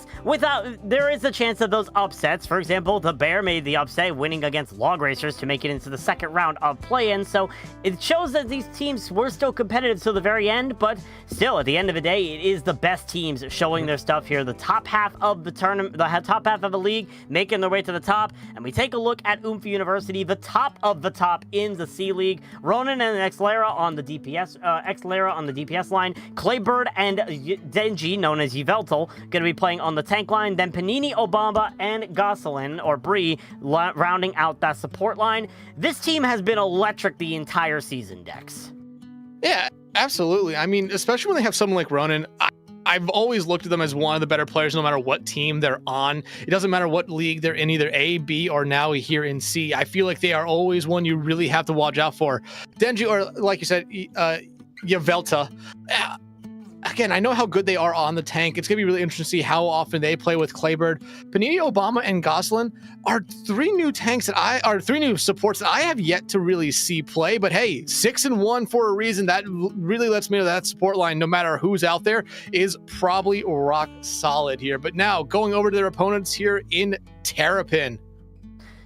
there is a chance of those upsets. For example, the Bear made the upset, winning against Log Racers to make it into the second round of play-in. So it shows that these teams were still competitive till the very end, but still, at the end of the day, it is the best teams showing their stuff here. The top half of the tournament, the top half of the league, making their way to the top. And we take a look at Oomfie University, the top of the top in the C League. Ronan and Xlara on the DPS, Xlara on the DPS line, Claybird and Denji, known as Yveltal, going to be playing on the tank line, then Panini, Obama, and Gosselin, or Bree, rounding out that support line. This team has been electric the entire season, Dex. Yeah, absolutely. I mean, especially when they have someone like Ronan, I've always looked at them as one of the better players no matter what team they're on. It doesn't matter what league they're in, either A, B, or now here in C. I feel like they are always one you really have to watch out for. Denji, or like you said, Yvelta. Again, I know how good they are on the tank. It's going to be really interesting to see how often they play with Claybird. Panini, Obama, and Gosselin are 3 new tanks that 3 new supports that I have yet to really see play. But hey, 6-1 for a reason. That really lets me know that support line, no matter who's out there, is probably rock solid here. But now, going over to their opponents here in Terrapin.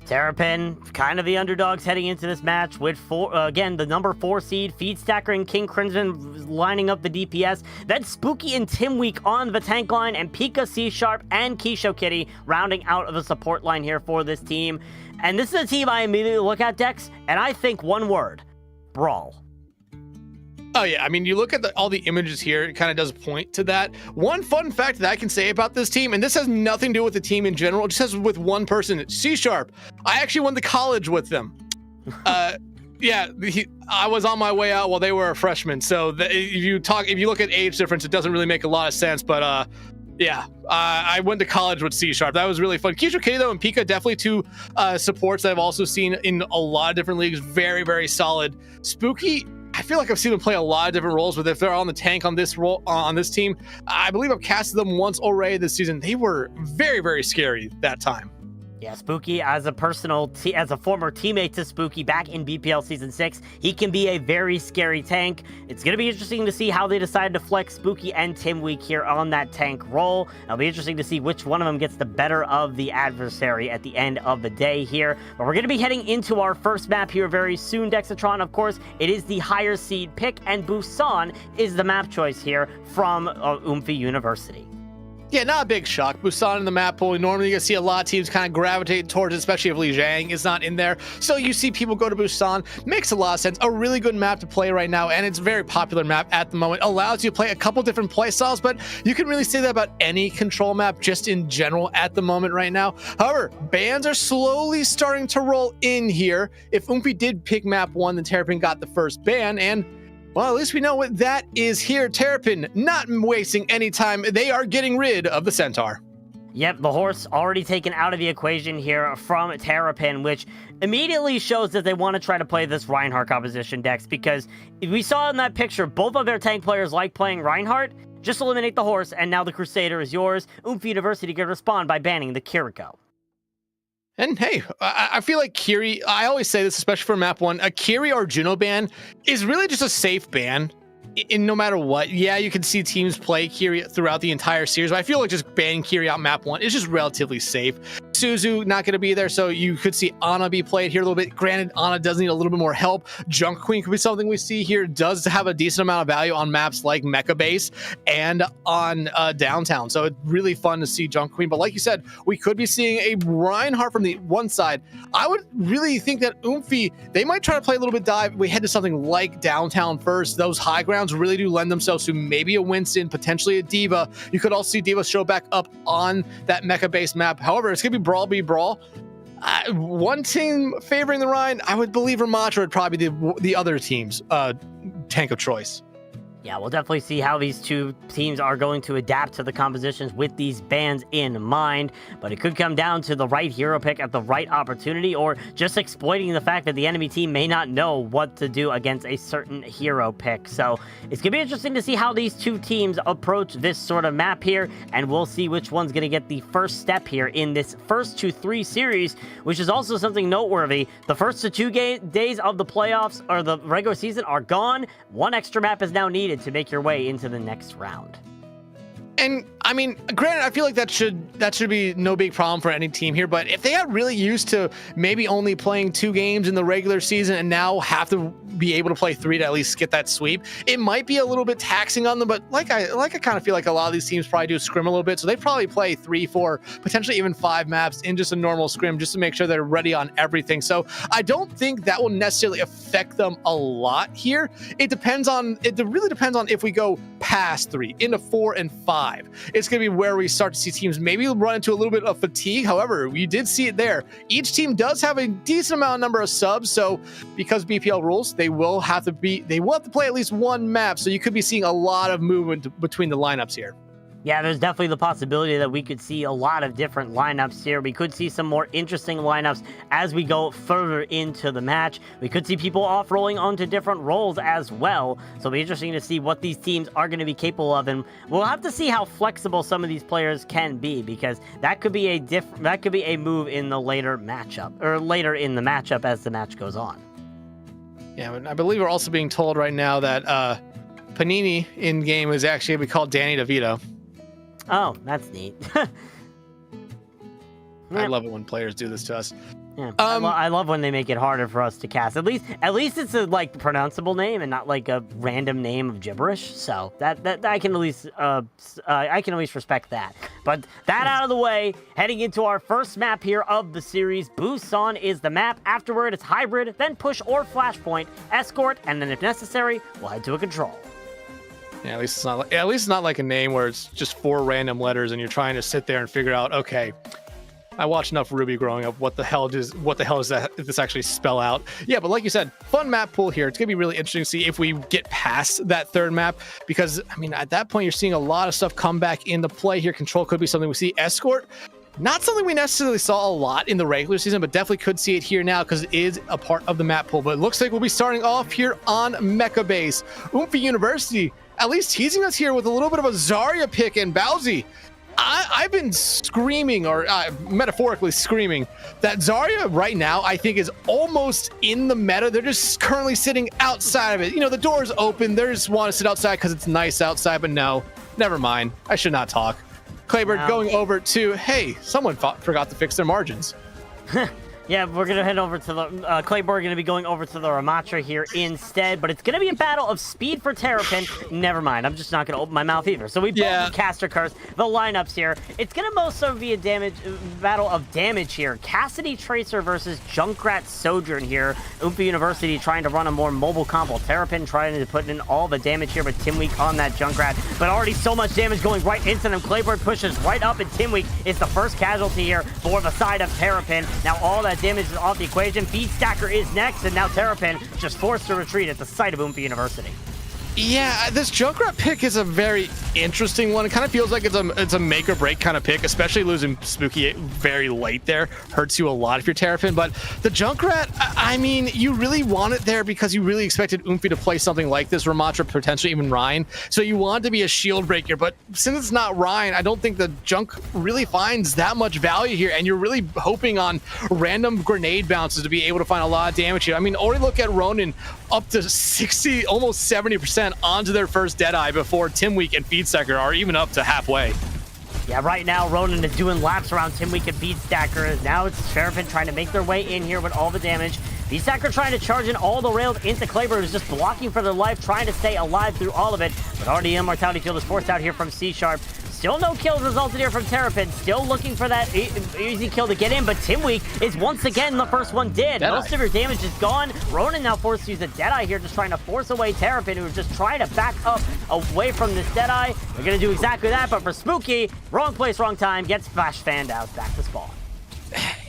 Terrapin, kind of the underdogs heading into this match with, again, the number 4 seed, Feedstacker and King Crimson lining up the DPS. Then Spooky and Timweek on the tank line, and Pika, C-Sharp, and Kisho Kitty rounding out of the support line here for this team. And this is a team I immediately look at, Dex, and I think one word: brawl. Oh, yeah. I mean, you look at all the images here, it kind of does point to that. One fun fact that I can say about this team, and this has nothing to do with the team in general, it just has with one person, C-Sharp. I actually went to college with them. Yeah, I was on my way out while they were a freshman. So if you look at age difference, it doesn't really make a lot of sense. But yeah, I went to college with C-Sharp. That was really fun. Kisho Kitty, though, and Pika, definitely 2 supports that I've also seen in a lot of different leagues. Very, very solid. Spooky, I feel like I've seen them play a lot of different roles, but if they're on the tank on this role on this team, I believe I've casted them once already this season. They were very, very scary that time. Yeah, Spooky, as a former teammate to Spooky back in BPL Season 6, he can be a very scary tank. It's going to be interesting to see how they decide to flex Spooky and Timweek here on that tank role. It'll be interesting to see which one of them gets the better of the adversary at the end of the day here. But we're going to be heading into our first map here very soon, Dexatron. Of course, it is the higher seed pick, and Busan is the map choice here from Oomfie University. Yeah, not a big shock. Busan in the map pool. Normally, you see a lot of teams kind of gravitate towards it, especially if Li Jiang is not in there. So you see people go to Busan. Makes a lot of sense. A really good map to play right now, and it's a very popular map at the moment. Allows you to play a couple different play styles, but you can really say that about any control map just in general at the moment right now. However, bans are slowly starting to roll in here. If Oomfie did pick map 1, then Terrapin got the first ban, and well, at least we know what that is here. Terrapin not wasting any time. They are getting rid of the Centaur. Yep, the horse already taken out of the equation here from Terrapin, which immediately shows that they want to try to play this Reinhardt composition, Dex, because we saw in that picture, both of their tank players like playing Reinhardt. Just eliminate the horse, and now the Crusader is yours. Oomfie University can respond by banning the Kiriko. And hey, I feel like Kiri, I always say this, especially for map 1, a Kiri or Juno ban is really just a safe ban in no matter what. Yeah, you can see teams play Kiri throughout the entire series, but I feel like just banning Kiri out map 1 is just relatively safe. Suzu not going to be there, so you could see Ana be played here a little bit. Granted, Ana does need a little bit more help. Junk Queen could be something we see here. Does have a decent amount of value on maps like Mecha Base and on Downtown, so it's really fun to see Junk Queen. But like you said, we could be seeing a Reinhardt from the one side. I would really think that Oomfie, they might try to play a little bit dive. We head to something like Downtown first. Those high grounds really do lend themselves to maybe a Winston, potentially a Diva. You could also see Diva show back up on that Mecha Base map. However, it's going to be Brawl be Brawl. One team favoring the Rhine, I would believe Ramatra would probably be the other team's tank of choice. Yeah, we'll definitely see how these two teams are going to adapt to the compositions with these bans in mind, but it could come down to the right hero pick at the right opportunity, or just exploiting the fact that the enemy team may not know what to do against a certain hero pick. So it's going to be interesting to see how these two teams approach this sort of map here, and we'll see which one's going to get the first step here in this first to 3 series, which is also something noteworthy. The first to 2 days of the playoffs or the regular season are gone. 1 extra map is now needed to make your way into the next round. And I mean, granted, I feel like that should be no big problem for any team here. But if they got really used to maybe only playing 2 games in the regular season and now have to be able to play 3 to at least get that sweep, it might be a little bit taxing on them. But like I kind of feel like a lot of these teams probably do scrim a little bit, so they probably play 3, 4, potentially even 5 maps in just a normal scrim just to make sure they're ready on everything. So I don't think that will necessarily affect them a lot here. It really depends on if we go past 3 into 4 and 5. It's going to be where we start to see teams maybe run into a little bit of fatigue. However, you did see it there. Each team does have a decent number of subs, so because BPL rules, they will have to play at least 1 map. So you could be seeing a lot of movement between the lineups here. Yeah, there's definitely the possibility that we could see a lot of different lineups here. We could see some more interesting lineups as we go further into the match. We could see people off-rolling onto different roles as well. So it'll be interesting to see what these teams are going to be capable of, and we'll have to see how flexible some of these players can be, because that could be a move in the later matchup, or later in the matchup as the match goes on. Yeah, and I believe we're also being told right now that Panini in game is actually going to be called Danny DeVito. Oh, that's neat. I love it when players do this to us. Yeah, I love when they make it harder for us to cast. At least it's a pronounceable name and not like a random name of gibberish. So that I can at least respect that. But that out of the way, heading into our first map here of the series, Busan is the map. Afterward, it's hybrid, then push or flashpoint, escort, and then if necessary, we'll head to a control. Yeah, at least it's not like a name where it's just 4 random letters and you're trying to sit there and figure out, okay, I watched enough Ruby growing up. What the hell does this actually spell out? Yeah, but like you said, fun map pool here. It's gonna be really interesting to see if we get past that 3rd map, because I mean, at that point, you're seeing a lot of stuff come back into play here. Control could be something we see. Escort, not something we necessarily saw a lot in the regular season, but definitely could see it here now because it is a part of the map pool. But it looks like we'll be starting off here on Mecha Base. Oomfie University at least teasing us here with a little bit of a Zarya pick, and Bowsy. I've been screaming, or metaphorically screaming, that Zarya right now I think is almost in the meta. They're just currently sitting outside of it. You know, the door's open. They just want to sit outside because it's nice outside, but no, never mind. I should not talk. Claybird going over to, hey, someone forgot to fix their margins. Yeah, we're going to head over to the... Claymore going to be going over to the Ramatra here instead, but it's going to be a battle of speed for Terrapin. Never mind, I'm just not going to open my mouth either. So we both Caster Curse, the lineups here. It's going to mostly be a battle of damage here. Cassidy Tracer versus Junkrat Sojourn here. Oomfie University trying to run a more mobile combo. Terrapin trying to put in all the damage here, but Timweek on that Junkrat. But already so much damage going right into them. Claymore pushes right up, and Timweek is the first casualty here for the side of Terrapin. Now all that damage is off the equation. Feedstacker is next, and now Terrapin just forced to retreat at the site of Oomfie University. Yeah, this Junkrat pick is a very interesting one. It kind of feels like it's a make or break kind of pick, especially losing Spooky very late there. Hurts you a lot if you're Terrapin, but the Junkrat, I mean, you really want it there because you really expected Oomfie to play something like this, Ramatra, potentially even Ryan. So you want it to be a shield breaker, but since it's not Ryan, I don't think the Junk really finds that much value here, and you're really hoping on random grenade bounces to be able to find a lot of damage here. I mean, already look at Ronin up to 60, almost 70% onto their first Deadeye before Timweek and Feedstacker are even up to halfway. Yeah, right now, Ronin is doing laps around Timweek and Feedstacker. Now it's Terrapin trying to make their way in here with all the damage. Feedstacker trying to charge in all the rails into Claymore, who's just blocking for their life, trying to stay alive through all of it. But already Immortality Field is forced out here from C-Sharp. Still no kills resulted here from Terrapin. Still looking for that easy kill to get in, but Timweek is once again the first one dead. Deadeye. Most of your damage is gone. Ronin now forced to use a Deadeye here, just trying to force away Terrapin, who's just trying to back up away from this Deadeye. They're going to do exactly that, but for Spooky, wrong place, wrong time, gets flash fanned out back to spawn.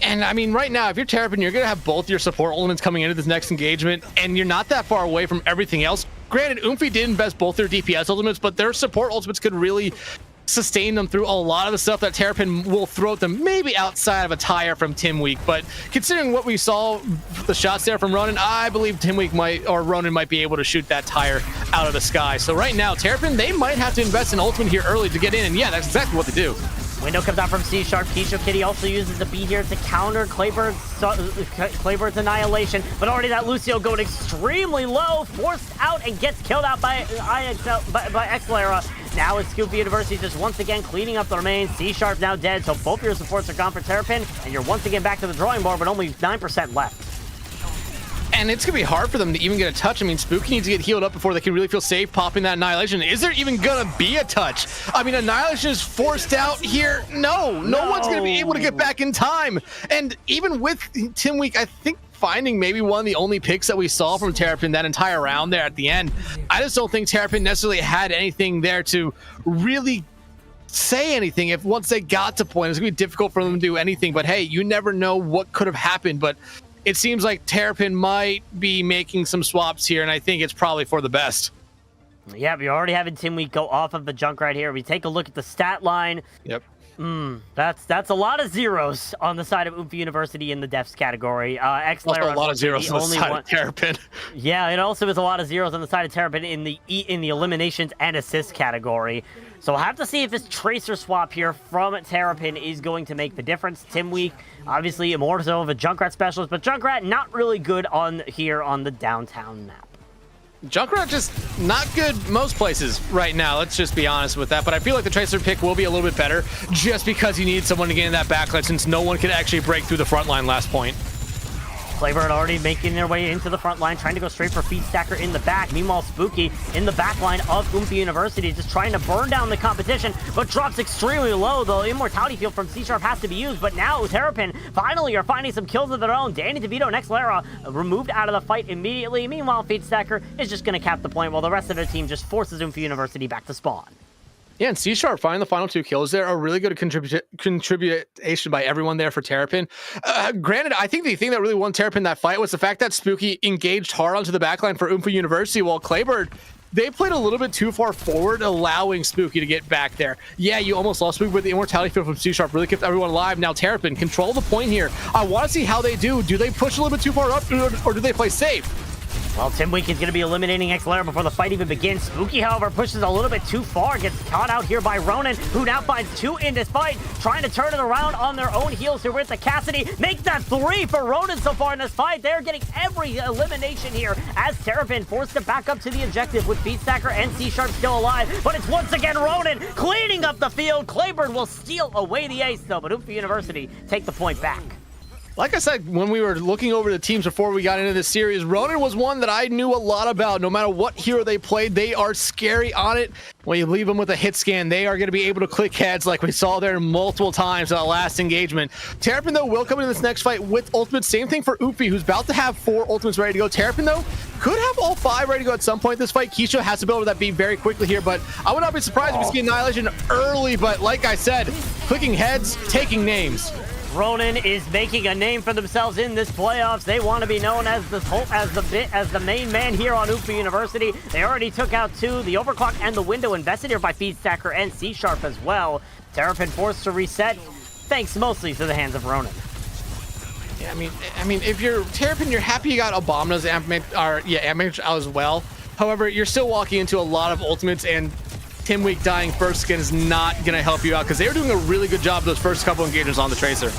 And I mean, right now, if you're Terrapin, you're going to have both your support elements coming into this next engagement, and you're not that far away from everything else. Granted, Oomfie did invest both their DPS ultimates, but their support ultimates could really sustain them through a lot of the stuff that Terrapin will throw at them, maybe outside of a tire from Timweek. But considering what we saw, the shots there from Ronin, I believe Timweek Ronin might be able to shoot that tire out of the sky. So right now, Terrapin, they might have to invest in ultimate here early to get in, and yeah, that's exactly what they do. Window comes out from C-Sharp. Kisho Kitty also uses the B here to counter Claybird's annihilation. But already that Lucio going extremely low, forced out and gets killed out by Xlara. Now it's Oomfie University just once again cleaning up the remains. C-Sharp now dead, so both your supports are gone for Terrapin, and you're once again back to the drawing board, but only 9% left. And it's going to be hard for them to even get a touch. I mean, Spooky needs to get healed up before they can really feel safe popping that Annihilation. Is there even going to be a touch? I mean, Annihilation is forced out here. No one's going to be able to get back in time. And even with Timweek, I think finding maybe one of the only picks that we saw from Terrapin that entire round there at the end, I just don't think Terrapin necessarily had anything there to really say anything. If once they got to point, it's going to be difficult for them to do anything. But hey, you never know what could have happened. But it seems like Terrapin might be making some swaps here, and I think it's probably for the best. Yeah, we already having Timweek go off of the junk right here. We take a look at the stat line. Yep. That's a lot of zeros on the side of Oomfie University in the deaths category. Also a lot of zeros on the side of Terrapin. Yeah, it also is a lot of zeros on the side of Terrapin in the eliminations and assists category. So we'll have to see if this Tracer swap here from Terrapin is going to make the difference. Timweek, obviously more so of a Junkrat specialist, but Junkrat not really good on here on the downtown map. Junkrat just not good most places right now, let's just be honest with that, but I feel like the Tracer pick will be a little bit better just because you need someone to get in that backline since no one could actually break through the front line last point. Claybird already making their way into the front line, trying to go straight for Feedstacker in the back. Meanwhile, Spooky in the back line of Oomfie University, just trying to burn down the competition, but drops extremely low. The Immortality Field from C-Sharp has to be used, but now Terrapin finally are finding some kills of their own. Danny DeVito and Xlara removed out of the fight immediately. Meanwhile, Feedstacker is just going to cap the point while the rest of their team just forces Oomfie University back to spawn. Yeah, and C-Sharp finding the final 2 kills there, a really good contribution by everyone there for Terrapin. Granted, I think the thing that really won Terrapin that fight was the fact that Spooky engaged hard onto the backline for Oomfie University, while Claybird, they played a little bit too far forward, allowing Spooky to get back there. Yeah, you almost lost Spooky, but the Immortality Field from C-Sharp really kept everyone alive. Now Terrapin control the point here. I want to see how they do. Do they push a little bit too far up, or do they play safe? Well, Timweek is going to be eliminating Xlara before the fight even begins. Spooky, however, pushes a little bit too far, gets caught out here by Ronin, who now finds 2 in this fight, trying to turn it around on their own heels here with the Cassidy. Makes that 3 for Ronin so far in this fight. They're getting every elimination here as Terrapin forced to back up to the objective with Feedstacker and C-Sharp still alive. But it's once again Ronin cleaning up the field. Claybird will steal away the ace, though, but Oomfie University take the point back. Like I said, when we were looking over the teams before we got into this series, Ronin was one that I knew a lot about. No matter what hero they played, they are scary on it. When you leave them with a hit scan, they are going to be able to click heads like we saw there multiple times in that last engagement. Terrapin, though, will come into this next fight with ultimates. Same thing for Oomfie, who's about to have 4 ultimates ready to go. Terrapin, though, could have all 5 ready to go at some point this fight. Keisha has to build that beat very quickly here, but I would not be surprised if we see Annihilation early. But like I said, clicking heads, taking names. Ronin is making a name for themselves in this playoffs. They want to be known as the main man here on Oomfie University. They already took out 2, the overclock and the window, invested here by Feedstacker and C Sharp as well. Terrapin forced to reset, thanks mostly to the hands of Ronin. Yeah, I mean, if you're Terrapin, you're happy you got Abomina's Amp as well. However, you're still walking into a lot of ultimates, and Tim Week dying first skin is not going to help you out because they were doing a really good job those first couple engagements on the Tracer.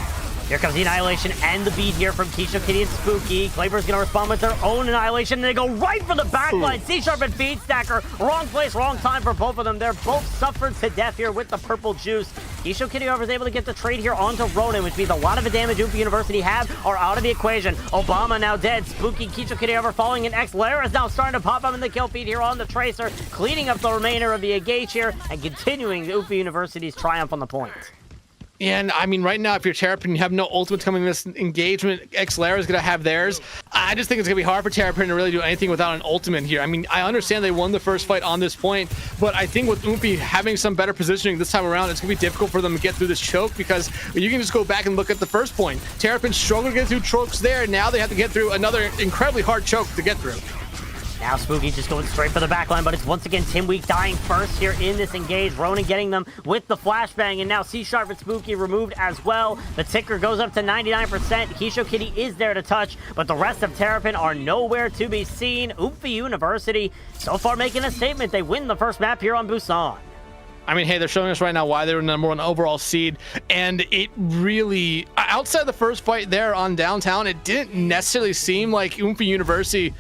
Here comes the Annihilation and the beat here from Keisha, Kitty, and Spooky. Claver's going to respond with their own Annihilation, and they go right for the backline. C-Sharp and Feedstacker. Wrong place, wrong time for both of them. They're both suffered to death here with the purple juice. Keisha Kitty, however, is able to get the trade here onto Ronin, which means a lot of the damage Oomfie University have are out of the equation. Obama now dead. Spooky, Keisha Kitty over falling in X. Lara is now starting to pop up in the kill feed here on the Tracer, cleaning up the remainder of the engage here and continuing Oomfie University's triumph on the point. Yeah, and I mean, right now, if you're Terrapin, you have no ultimates coming in this engagement. X-Lara is going to have theirs. I just think it's going to be hard for Terrapin to really do anything without an ultimate here. I mean, I understand they won the first fight on this point, but I think with Oomfie having some better positioning this time around, it's going to be difficult for them to get through this choke because you can just go back and look at the first point. Terrapin struggled to get through chokes there. Now they have to get through another incredibly hard choke to get through. Now Spooky just going straight for the backline, but it's once again Tim Week dying first here in this engage. Ronin getting them with the flashbang, and now C-Sharp and Spooky removed as well. The ticker goes up to 99%. Keisha Kitty is there to touch, but the rest of Terrapin are nowhere to be seen. Oomfie University so far making a statement. They win the first map here on Busan. I mean, hey, they're showing us right now why they were #1 overall seed, and it really, outside the first fight there on downtown, it didn't necessarily seem like Oomfie University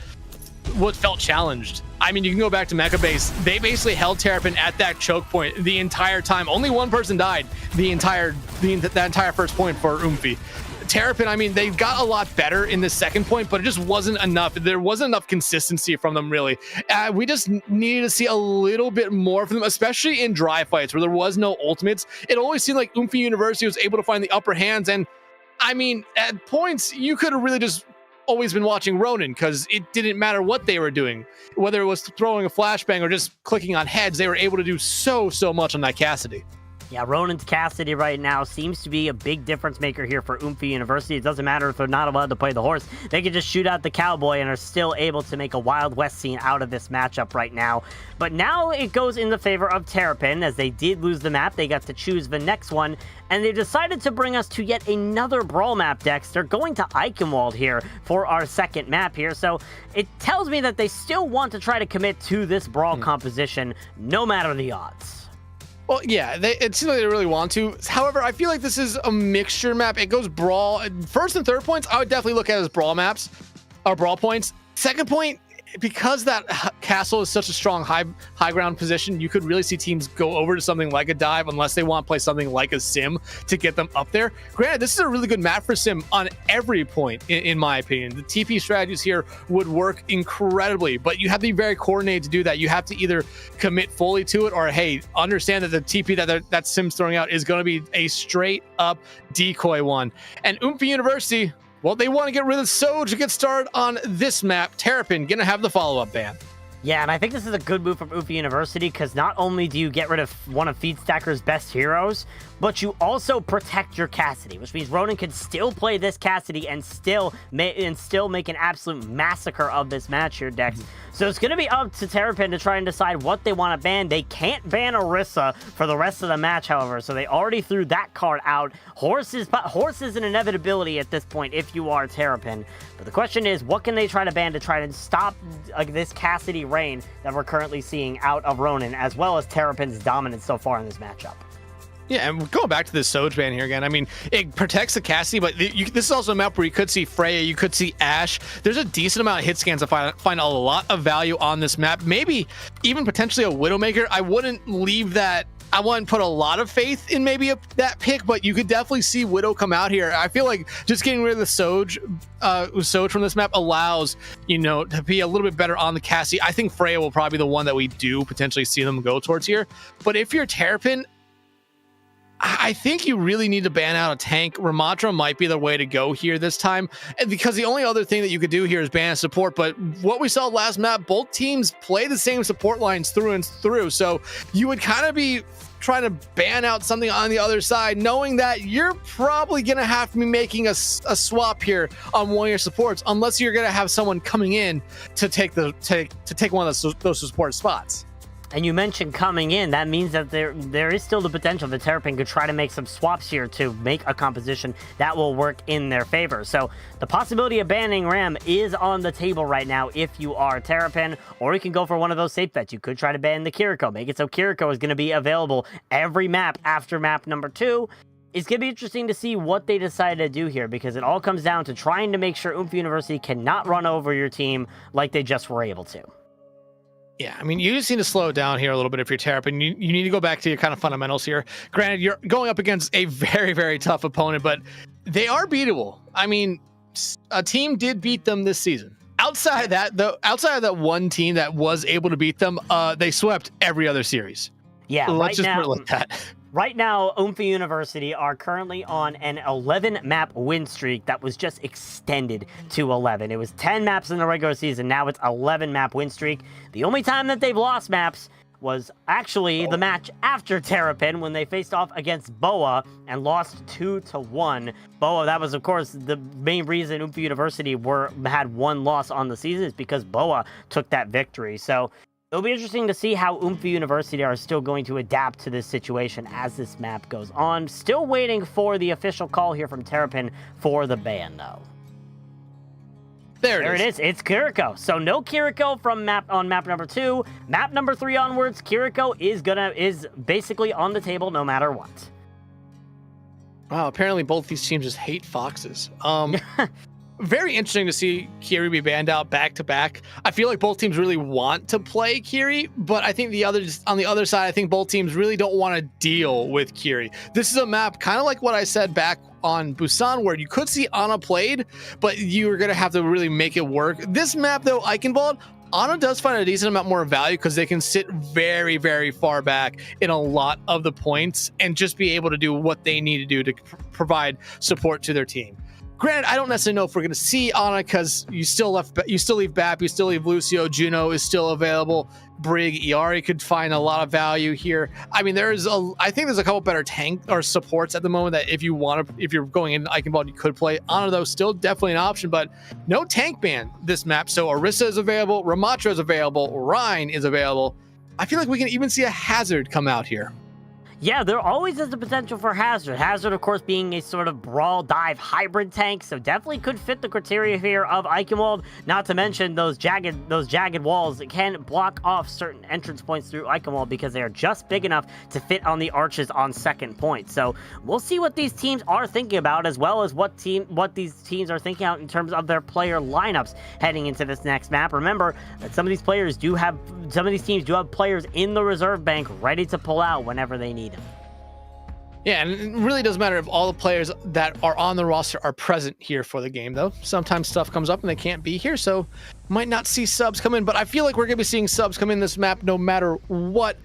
what felt challenged. I mean, you can go back to Mecha Base. They basically held Terrapin at that choke point the entire time. Only one person died that entire first point for Oomfie. Terrapin, I mean, they got a lot better in the second point, but it just wasn't enough. There wasn't enough consistency from them, really. We just needed to see a little bit more from them, especially in dry fights where there was no ultimates. It always seemed like Oomfie University was able to find the upper hands, and I mean, at points, you could have really just always been watching Ronin because it didn't matter what they were doing, whether it was throwing a flashbang or just clicking on heads. They were able to do so much on that Cassidy. Yeah, Ronin's Cassidy right now seems to be a big difference maker here for Oomfie University. It doesn't matter if they're not allowed to play the horse. They can just shoot out the cowboy and are still able to make a Wild West scene out of this matchup right now. But now it goes in the favor of Terrapin, as they did lose the map. They got to choose the next one, and they decided to bring us to yet another brawl map, Dex. They're going to Eichenwald here for our second map here. So it tells me that they still want to try to commit to this brawl composition, no matter the odds. Well, yeah, it seems like they really want to. However, I feel like this is a mixture map. It goes brawl. First and third points, I would definitely look at as brawl maps, or brawl points. Second point, because that castle is such a strong high ground position, you could really see teams go over to something like a dive unless they want to play something like a sim to get them up there. Granted, this is a really good map for sim on every point, in my opinion. The TP strategies here would work incredibly, but you have to be very coordinated to do that. You have to either commit fully to it or, hey, understand that the TP that sim's throwing out is going to be a straight up decoy one. And Oomfie University, well, they want to get rid of Soj to get started on this map. Terrapin gonna have the follow-up ban. Yeah, and I think this is a good move from Oomfie University because not only do you get rid of one of Feedstacker's best heroes, but you also protect your Cassidy, which means Ronin can still play this Cassidy and still make an absolute massacre of this match here, Dex. So it's going to be up to Terrapin to try and decide what they want to ban. They can't ban Orisa for the rest of the match, however, so they already threw that card out. Horse is an inevitability at this point if you are Terrapin. But the question is, what can they try to ban to try to stop this Cassidy reign that we're currently seeing out of Ronin, as well as Terrapin's dominance so far in this matchup? Yeah, and going back to this Soj ban here again, I mean, it protects the Cassidy, but this is also a map where you could see Freya, you could see Ashe. There's a decent amount of hit scans. I find a lot of value on this map. Maybe even potentially a Widowmaker. I wouldn't leave that I wouldn't put a lot of faith in maybe that pick, but you could definitely see Widow come out here. I feel like just getting rid of the Soj from this map allows, to be a little bit better on the Cassie. I think Freya will probably be the one that we do potentially see them go towards here. But if you're Terrapin, I think you really need to ban out a tank. Ramatra might be the way to go here this time, and because the only other thing that you could do here is ban support. But what we saw last map, both teams play the same support lines through and through, so you would kind of be trying to ban out something on the other side, knowing that you're probably going to have to be making a swap here on one of your supports, unless you're going to have someone coming in to take one of those support spots. And you mentioned coming in, that means that there is still the potential that Terrapin could try to make some swaps here to make a composition that will work in their favor. So the possibility of banning Ram is on the table right now if you are Terrapin, or you can go for one of those safe bets. You could try to ban the Kiriko, make it so Kiriko is going to be available every map after map number 2. It's going to be interesting to see what they decide to do here, because it all comes down to trying to make sure Oomfie University cannot run over your team like they just were able to. Yeah, I mean, you just need to slow it down here a little bit if you're Terrapin. You need to go back to your kind of fundamentals here. Granted, you're going up against a very, very tough opponent, but they are beatable. I mean, a team did beat them this season. Outside of that one team that was able to beat them, they swept every other series. Yeah, Let's just put it like that. Right now, Oomfie University are currently on an 11-map win streak that was just extended to 11. It was 10 maps in the regular season. Now it's 11-map win streak. The only time that they've lost maps was actually the match after Terrapin, when they faced off against Boa and lost 2-1. Boa, that was, of course, the main reason Oomfie University had one loss on the season, is because Boa took that victory. So it'll be interesting to see how Oomfie University are still going to adapt to this situation as this map goes on. Still waiting for the official call here from Terrapin for the ban, though. There it is. It's Kiriko. So no Kiriko from map number 2. Map number 3 onwards, Kiriko is basically on the table no matter what. Wow, apparently both these teams just hate foxes. Very interesting to see Kiri be banned out back to back. I feel like both teams really want to play Kiri, but I think on the other side, I think both teams really don't want to deal with Kiri. This is a map kind of like what I said back on Busan, where you could see Ana played, but you're going to have to really make it work. This map, though, Eichenwald, Ana does find a decent amount more value because they can sit very, very far back in a lot of the points and just be able to do what they need to do to provide support to their team. Granted, I don't necessarily know if we're going to see Ana, because you still leave BAP, you still leave Lucio, Juno is still available, Brig, Iari could find a lot of value here. I mean, I think there's a couple better tank or supports at the moment that if you're going in Eichenwald, you could play. Ana, though, still definitely an option, but no tank ban this map. So Orisa is available, Ramatra is available, Rhine is available. I feel like we can even see a Hazard come out here. Yeah, there always is the potential for Hazard. Hazard, of course, being a sort of brawl dive hybrid tank, so definitely could fit the criteria here of Eichenwald. Not to mention those jagged walls that can block off certain entrance points through Eichenwald because they are just big enough to fit on the arches on second point. So we'll see what these teams are thinking about, as well as what these teams are thinking out in terms of their player lineups heading into this next map. Remember that some of these teams do have players in the reserve bank ready to pull out whenever they need. Yeah, and it really doesn't matter if all the players that are on the roster are present here for the game, though. Sometimes stuff comes up and they can't be here, so might not see subs come in, but I feel like we're going to be seeing subs come in this map no matter what.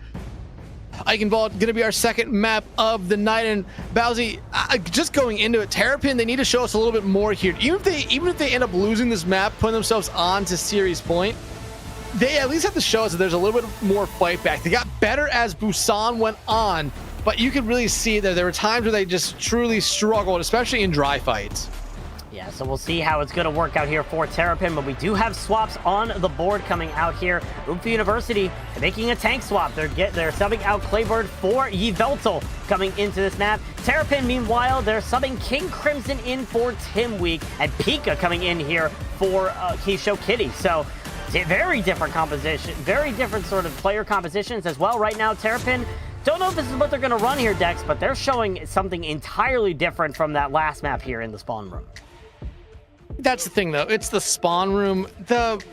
Eichenwald going to be our second map of the night, and Bowsy, just going into it, Terrapin, they need to show us a little bit more here. Even if they end up losing this map, putting themselves on to series point, they at least have to show us that there's a little bit more fight back. They got better as Busan went on, but you could really see that there were times where they just truly struggled, especially in dry fights. Yeah, so we'll see how it's going to work out here for Terrapin, but we do have swaps on the board coming out here. Oomfie University making a tank swap. They're subbing out Claybird for Yveltal coming into this map. Terrapin, meanwhile, they're subbing King Crimson in for Tim Week, and Pika coming in here for Keisho Kitty. So very different composition, very different sort of player compositions as well right now. Terrapin, don't know if this is what they're going to run here, Dex, but they're showing something entirely different from that last map here in the spawn room. That's the thing, though. It's the spawn room.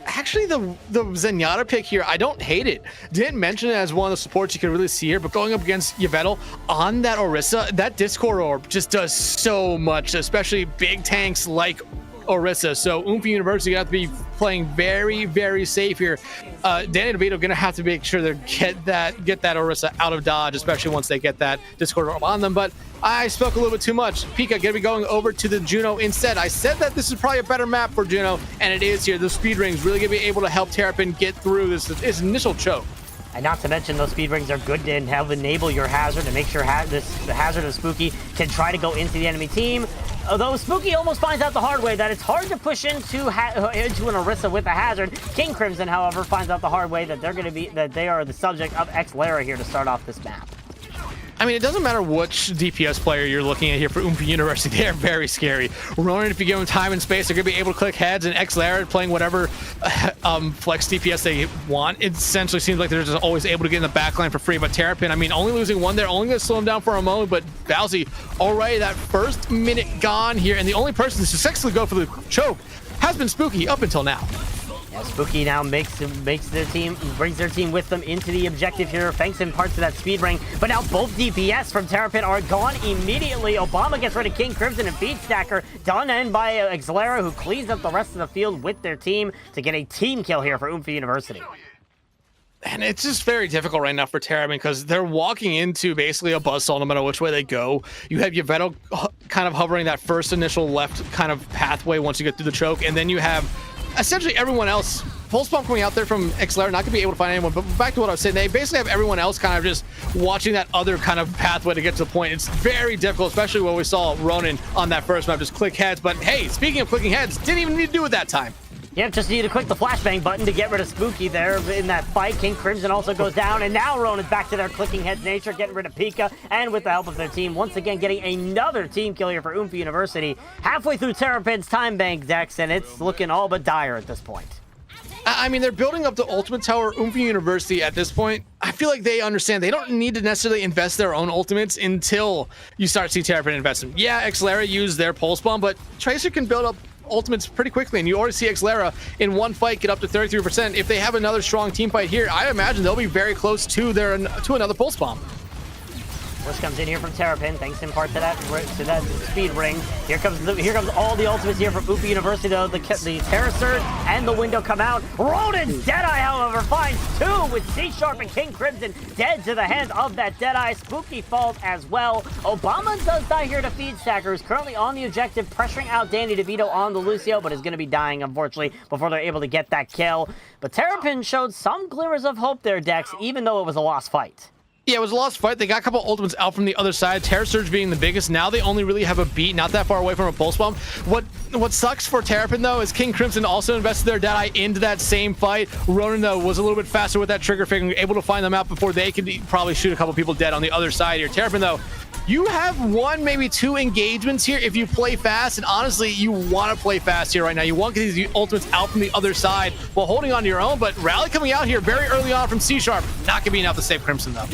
Actually, the Zenyatta pick here, I don't hate it. Didn't mention it as one of the supports you can really see here, but going up against Yveltal on that Orisa, that Discord orb just does so much, especially big tanks like Orisa. So Oomfie University have to be playing very, very safe here. Danny DeVito gonna have to make sure to get that Orisa out of dodge, especially once they get that Discord orb on them. But I spoke a little bit too much. Pika gonna be going over to the Juno instead. I said that this is probably a better map for Juno, and it is here. The speed rings really gonna be able to help Terrapin get through this initial choke. And not to mention, those speed rings are good to help enable your hazard to make sure the hazard of Spooky can try to go into the enemy team. Although Spooky almost finds out the hard way that it's hard to push into an Orisa with a hazard. King Crimson, however, finds out the hard way that they are the subject of X-Lara here to start off this map. I mean, it doesn't matter which DPS player you're looking at here for Oomfie University. They are very scary. Ronan, if you give them time and space, they're going to be able to click heads, and X-Lara playing whatever flex DPS they want. It essentially seems like they're just always able to get in the backline for free. But Terrapin, I mean, only losing one there, only going to slow him down for a moment. But Bowsy, already that first minute gone here, and the only person to successfully go for the choke has been Spooky up until now. Yeah, Spooky now brings their team with them into the objective here, thanks in part to that speed ring. But now both DPS from Terrapin are gone immediately. Obama gets rid of King Crimson and Beat Stacker, done in by X-Lara, who cleans up the rest of the field with their team to get a team kill here for Oomfie University. And it's just very difficult right now for Terrapin because they're walking into basically a buzzsaw no matter which way they go. You have Yveltal kind of hovering that first initial left kind of pathway once you get through the choke, and then you have essentially everyone else. Pulse Bomb coming out there from X-Lara, not going to be able to find anyone. But back to what I was saying, they basically have everyone else kind of just watching that other kind of pathway to get to the point. It's very difficult, especially when we saw Ronan on that first map just click heads. But hey, speaking of clicking heads, didn't even need to do it that time. Yep, just need to click the flashbang button to get rid of Spooky there in that fight. King Crimson also goes down, and now Ronan's back to their clicking heads nature, getting rid of Pika, and with the help of their team, once again getting another team kill here for Oomfie University. Halfway through Terrapin's time bank, Dex, and it's looking all but dire at this point. I mean, they're building up the ultimate tower. Oomfie University at this point, I feel like they understand they don't need to necessarily invest their own ultimates until you start seeing Terrapin invest them. Yeah, X-Lara used their Pulse Bomb, but Tracer can build up ultimates pretty quickly, and you already see X-Lara in one fight get up to 33%. If they have another strong team fight here, I imagine they'll be very close to another Pulse Bomb. Push comes in here from Terrapin, thanks in part to that speed ring. Here comes all the ultimates here from Oomfie University, though. The Terra Surge and the window come out. Ronan's Deadeye, however, finds two with C-Sharp and King Crimson dead to the hands of that Deadeye. Spooky falls as well. Obama does die here to Feed Stacker, who's currently on the objective, pressuring out Danny DeVito on the Lucio, but is going to be dying, unfortunately, before they're able to get that kill. But Terrapin showed some glimmers of hope there, Dex, even though it was a lost fight. Yeah, it was a lost fight. They got a couple ultimates out from the other side. Terror Surge being the biggest. Now they only really have a beat, not that far away from a Pulse Bomb. What sucks for Terrapin, though, is King Crimson also invested their Deadeye into that same fight. Ronan, though, was a little bit faster with that trigger finger, able to find them out before they could probably shoot a couple people dead on the other side here. Terrapin, though, you have one, maybe two engagements here if you play fast, and honestly, you want to play fast here right now. You want to get these ultimates out from the other side while holding on to your own, but Rally coming out here very early on from C-Sharp. Not going to be enough to save Crimson, though.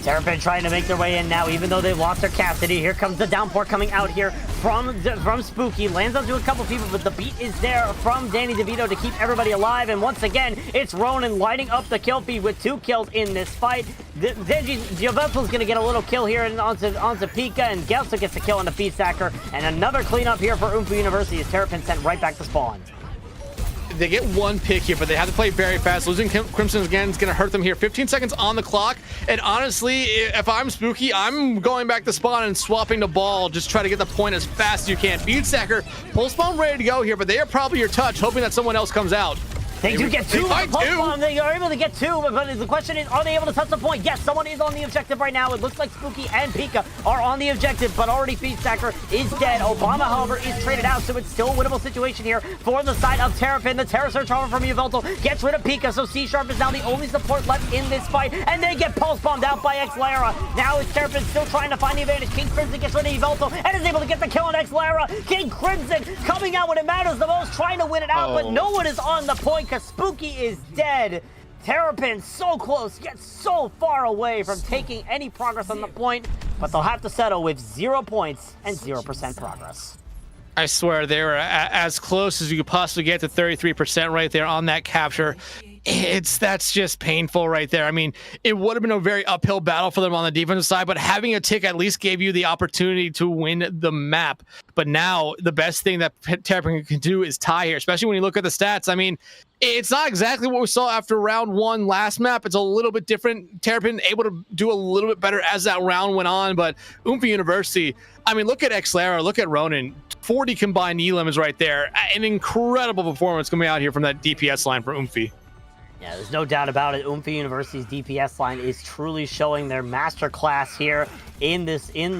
Terrapin trying to make their way in now, even though they've lost their Cassidy. Here comes the downpour coming out here from Spooky. Lands onto a couple people, but the beat is there from Danny DeVito to keep everybody alive. And once again, it's Ronan lighting up the kill feed with 2 kills in this fight. Yveltal's going to get a little kill here onto Pika, and Gelsa gets a kill on the Feed Stacker. And another cleanup here for Oomfie University as Terrapin sent right back to spawn. They get one pick here, but they have to play very fast. Losing Crimson again is going to hurt them here. 15 seconds on the clock, and honestly, if I'm Spooky, I'm going back to spawn and swapping the ball. Just try to get the point as fast as you can. Feed Stacker, Pulse Bomb ready to go here, but they are probably your touch, hoping that someone else comes out. They do get 2 with the Pulse Bomb. They are able to get 2, but the question is, are they able to touch the point? Yes, someone is on the objective right now. It looks like Spooky and Pika are on the objective, but already Feed Stacker is dead. Obama, however, is traded out, so it's still a winnable situation here for the side of Terrapin. The Terror Surge, however, from Yveltal gets rid of Pika, so C-Sharp is now the only support left in this fight, and they get Pulse Bombed out by X-Lara. Now it's Terrapin still trying to find the advantage. King Crimson gets rid of Yveltal and is able to get the kill on X-Lara. King Crimson coming out when it matters the most, trying to win it out, but no one is on the point because Spooky is dead. Terrapin so close, yet so far away from taking any progress on the point, but they'll have to settle with 0 points and 0% progress. I swear they were as close as you could possibly get to 33% right there on that capture. That's just painful right there. I mean, it would have been a very uphill battle for them on the defensive side, but having a tick at least gave you the opportunity to win the map. But now the best thing that Terrapin can do is tie here, especially when you look at the stats. I mean, it's not exactly what we saw after round one last map. It's a little bit different. Terrapin able to do a little bit better as that round went on, but Oomfie University, I mean, look at Xlara, look at Ronin. 40 combined elims right there. An incredible performance coming out here from that DPS line for Oomfie. Yeah, there's no doubt about it. Oomfie University's DPS line is truly showing their masterclass here in the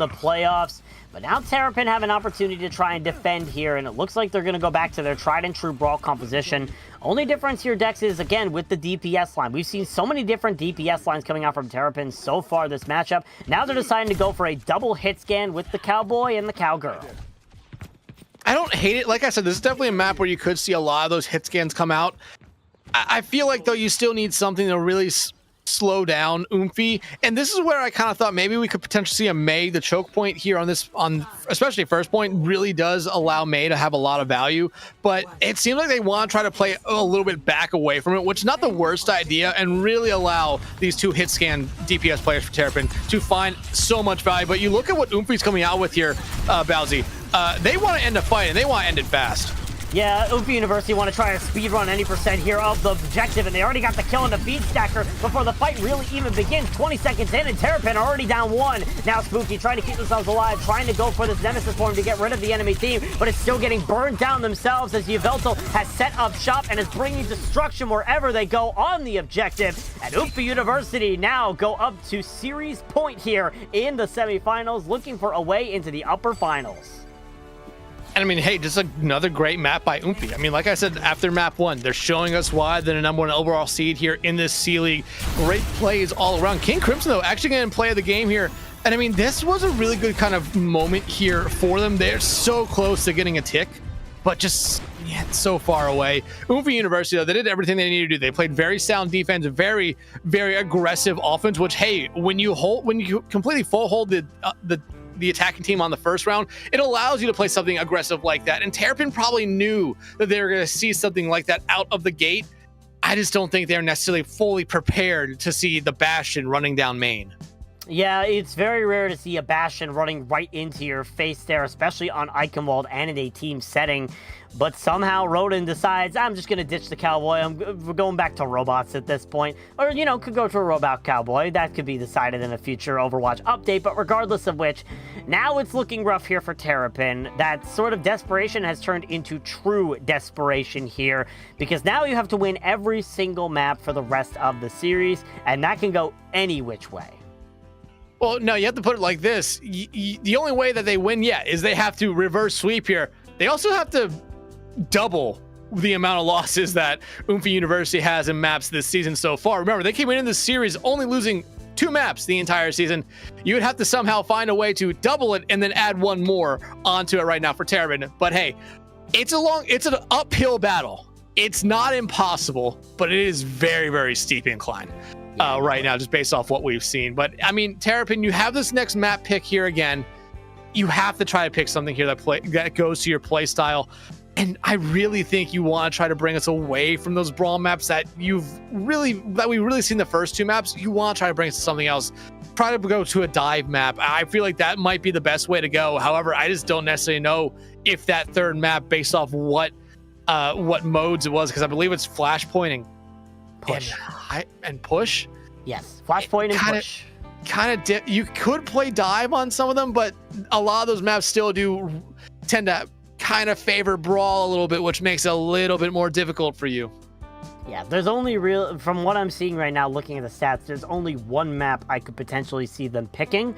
playoffs. But now Terrapin have an opportunity to try and defend here, and it looks like they're going to go back to their tried and true brawl composition. Only difference here, Dex, is again with the DPS line. We've seen so many different DPS lines coming out from Terrapin so far this matchup. Now they're deciding to go for a double hit scan with the Cowboy and the Cowgirl. I don't hate it. Like I said, this is definitely a map where you could see a lot of those hit scans come out. I feel like, though, you still need something to really slow down Oomfie. And this is where I kind of thought maybe we could potentially see a Mei. The choke point here on especially first point really does allow Mei to have a lot of value. But it seems like they want to try to play a little bit back away from it, which is not the worst idea, and really allow these two hit scan DPS players for Terrapin to find so much value. But you look at what Oomfie's coming out with here, Bowsy. They want to end a fight, and they want to end it fast. Yeah, Oomfie University want to try to speedrun any percent here of the objective, and they already got the kill on the feed stacker before the fight really even begins. 20 seconds in, and Terrapin are already down one. Now Spooky trying to keep themselves alive, trying to go for this Nemesis form to get rid of the enemy team, but it's still getting burned down themselves as Yveltal has set up shop and is bringing destruction wherever they go on the objective. And Oomfie University now go up to series point here in the semifinals, looking for a way into the upper finals. And I mean, hey, just another great map by Oomfie. I mean, like I said, after map one, they're showing us why they're the number one overall seed here in this C League. Great plays all around. King Crimson, though, actually getting play of the game here. And I mean, this was a really good kind of moment here for them. They're so close to getting a tick, but just so far away. Oomfie University, though, they did everything they needed to do. They played very sound defense, very, very aggressive offense, which, hey, when you completely full hold the attacking team on the first round, it allows you to play something aggressive like that. And Terrapin probably knew that they were going to see something like that out of the gate. I just don't think they're necessarily fully prepared to see the Bastion running down main. Yeah, it's very rare to see a Bastion running right into your face there, especially on Eichenwald and in a team setting. But somehow Rodin decides, I'm just going to ditch the Cowboy. We're going back to robots at this point. Or, could go to a robot Cowboy. That could be decided in a future Overwatch update. But regardless of which, now it's looking rough here for Terrapin. That sort of desperation has turned into true desperation here. Because now you have to win every single map for the rest of the series. And that can go any which way. Well, no, you have to put it like this. The only way that they win, is they have to reverse sweep here. They also have to double the amount of losses that Oomfie University has in maps this season so far. Remember, they came in this series only losing 2 maps the entire season. You would have to somehow find a way to double it and then add one more onto it right now for Terrapin. But hey, it's an uphill battle. It's not impossible, but it is very, very steep incline right now, just based off what we've seen. But I mean, Terrapin, you have this next map pick here again. You have to try to pick something here that goes to your play style. And I really think you want to try to bring us away from those brawl maps that we've really seen the first 2 maps. You want to try to bring us to something else. Try to go to a dive map. I feel like that might be the best way to go. However, I just don't necessarily know if that third map, based off what modes it was, because I believe it's flashpoint and push. And push. Yes, flashpoint and push. You could play dive on some of them, but a lot of those maps still do tend to kind of favor brawl a little bit, which makes it a little bit more difficult for you. Yeah, there's only from what I'm seeing right now, looking at the stats, there's only one map I could potentially see them picking.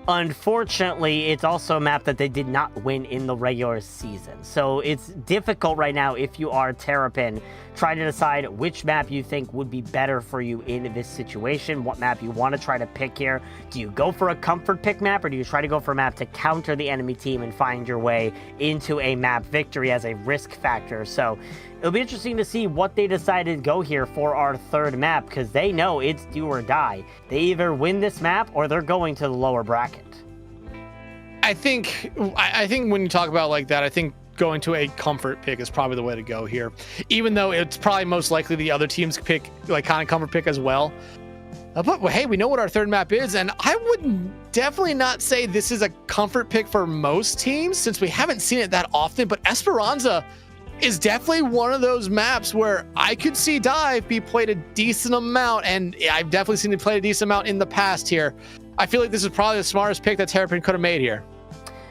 Unfortunately, it's also a map that they did not win in the regular season. So it's difficult right now if you are Terrapin, trying to decide which map you think would be better for you in this situation, what map you want to try to pick here. Do you go for a comfort pick map, or do you try to go for a map to counter the enemy team and find your way into a map victory as a risk factor? So it'll be interesting to see what they decided to go here for our third map, because they know it's do or die. They either win this map or they're going to the lower bracket. I think when you talk about like that, I think going to a comfort pick is probably the way to go here, even though it's probably most likely the other team's pick, like kind of comfort pick as well. But hey, we know what our third map is, and I would definitely not say this is a comfort pick for most teams since we haven't seen it that often, but Esperanza is definitely one of those maps where I could see dive be played a decent amount, and I've definitely seen it played a decent amount in the past here. I feel like this is probably the smartest pick that Terrapin could have made here.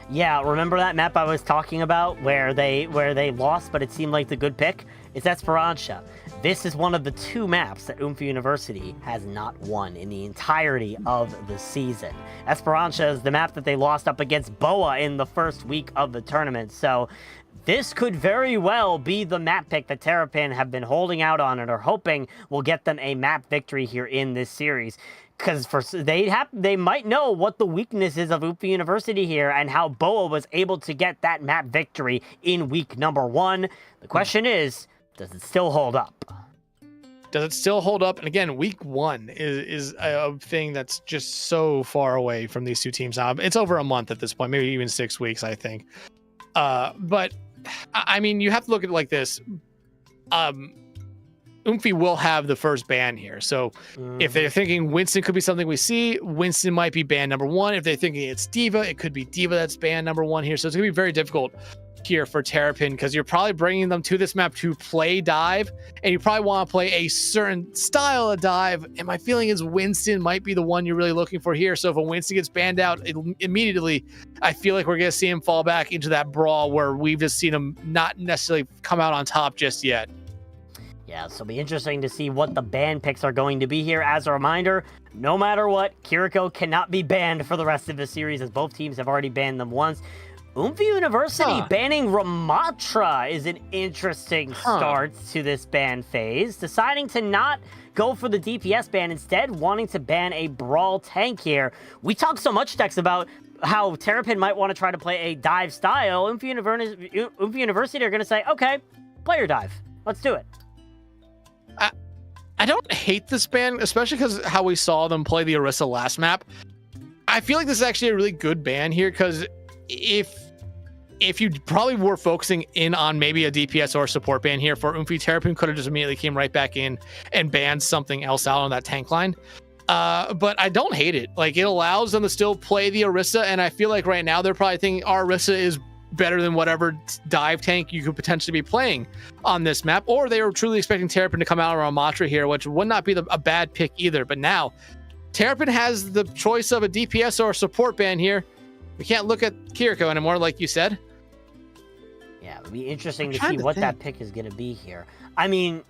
Yeah, remember that map I was talking about where they lost, but it seemed like the good pick? It's Esperanza. This is one of the 2 maps that Oomfie University has not won in the entirety of the season. Esperanza is the map that they lost up against Boa in the first week of the tournament, so this could very well be the map pick that Terrapin have been holding out on and are hoping will get them a map victory here in this series. Because they might know what the weakness is of Oomfie University here and how Boa was able to get that map victory in week number 1. The question is, does it still hold up? Does it still hold up? And again, week 1 is a thing that's just so far away from these 2 teams now. It's over a month at this point, maybe even 6 weeks, I think. But I mean, you have to look at it like this. Oomfie will have the first ban here. So if they're thinking Winston could be something we see, Winston might be ban number 1. If they're thinking it's Diva, it could be Diva that's ban number 1 here. So it's going to be very difficult here for Terrapin because you're probably bringing them to this map to play dive, and you probably want to play a certain style of dive. And my feeling is Winston might be the one you're really looking for here. So if a Winston gets banned out immediately, I feel like we're going to see him fall back into that brawl where we've just seen him not necessarily come out on top just yet. Yeah, so it'll be interesting to see what the ban picks are going to be here. As a reminder, no matter what, Kiriko cannot be banned for the rest of the series as both teams have already banned them once. Oomfie University banning Ramatra is an interesting start to this ban phase, deciding to not go for the DPS ban, instead wanting to ban a Brawl tank here. We talked so much, Dex, about how Terrapin might want to try to play a dive style. Oomfie University are going to say, okay, play your dive. Let's do it. I don't hate this ban, especially because how we saw them play the Orisa last map. I feel like this is actually a really good ban here because if you probably were focusing in on maybe a DPS or a support ban here for Oomfie, Terrapin could have just immediately came right back in and banned something else out on that tank line. But I don't hate it. Like, it allows them to still play the Orisa, and I feel like right now they're probably thinking our Orisa is better than whatever dive tank you could potentially be playing on this map, or they were truly expecting Terrapin to come out on Ramatra here, which would not be a bad pick either. But now Terrapin has the choice of a DPS or a support ban here. We can't look at Kiriko anymore, like you said. Yeah, it'll be interesting to see what that pick is going to be here. I mean,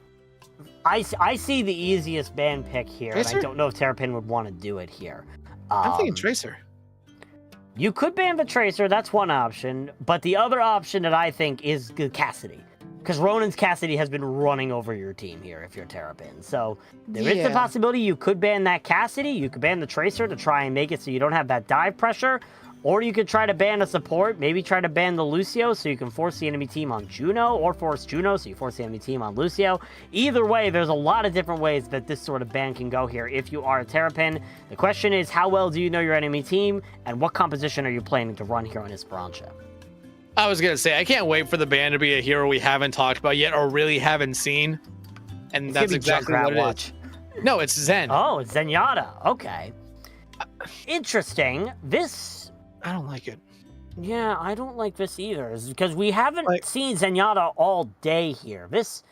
I see the easiest ban pick here, Tracer? and I don't know if Terrapin would want to do it here. I'm thinking Tracer. You could ban the Tracer, that's one option, but the other option that I think is the Cassidy. Because Ronan's Cassidy has been running over your team here if you're Terrapin. So there is the possibility you could ban that Cassidy, you could ban the Tracer to try and make it so you don't have that dive pressure, or you could try to ban a support, maybe try to ban the Lucio so you can force the enemy team on Juno, or force Juno so you force the enemy team on Lucio. Either way, there's a lot of different ways that this sort of ban can go here if you are a Terrapin. The question is, how well do you know your enemy team, and what composition are you planning to run here on Esperanza? I was going to say, I can't wait for the ban to be a hero we haven't talked about yet or really haven't seen. And It's that's gonna be exactly Junkrat what it Watch. is. No, it's Zen. Oh, it's Zenyatta. Okay. Interesting. This... I don't like it. Yeah, I don't like this either, because we haven't seen Zenyatta all day here. This...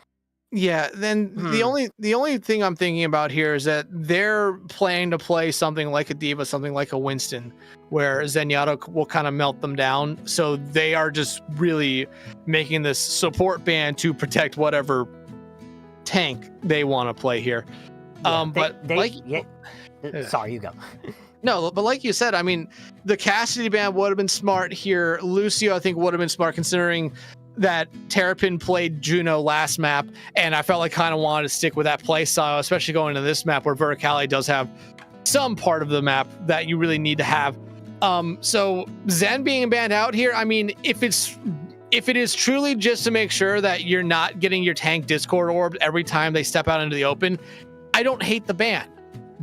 Yeah, then the only thing I'm thinking about here is that they're planning to play something like a Diva, something like a Winston, where Zenyatta will kind of melt them down. So they are just really making this support ban to protect whatever tank they want to play here. Sorry, you go. No, but like you said, I mean, the Cassidy ban would have been smart here. Lucio, I think, would have been smart considering that Terrapin played Juno last map, and I felt like kind of wanted to stick with that play style, especially going into this map where Verticality does have some part of the map that you really need to have. So Zen being banned out here, I mean, if it is truly just to make sure that you're not getting your tank Discord orbed every time they step out into the open, I don't hate the ban.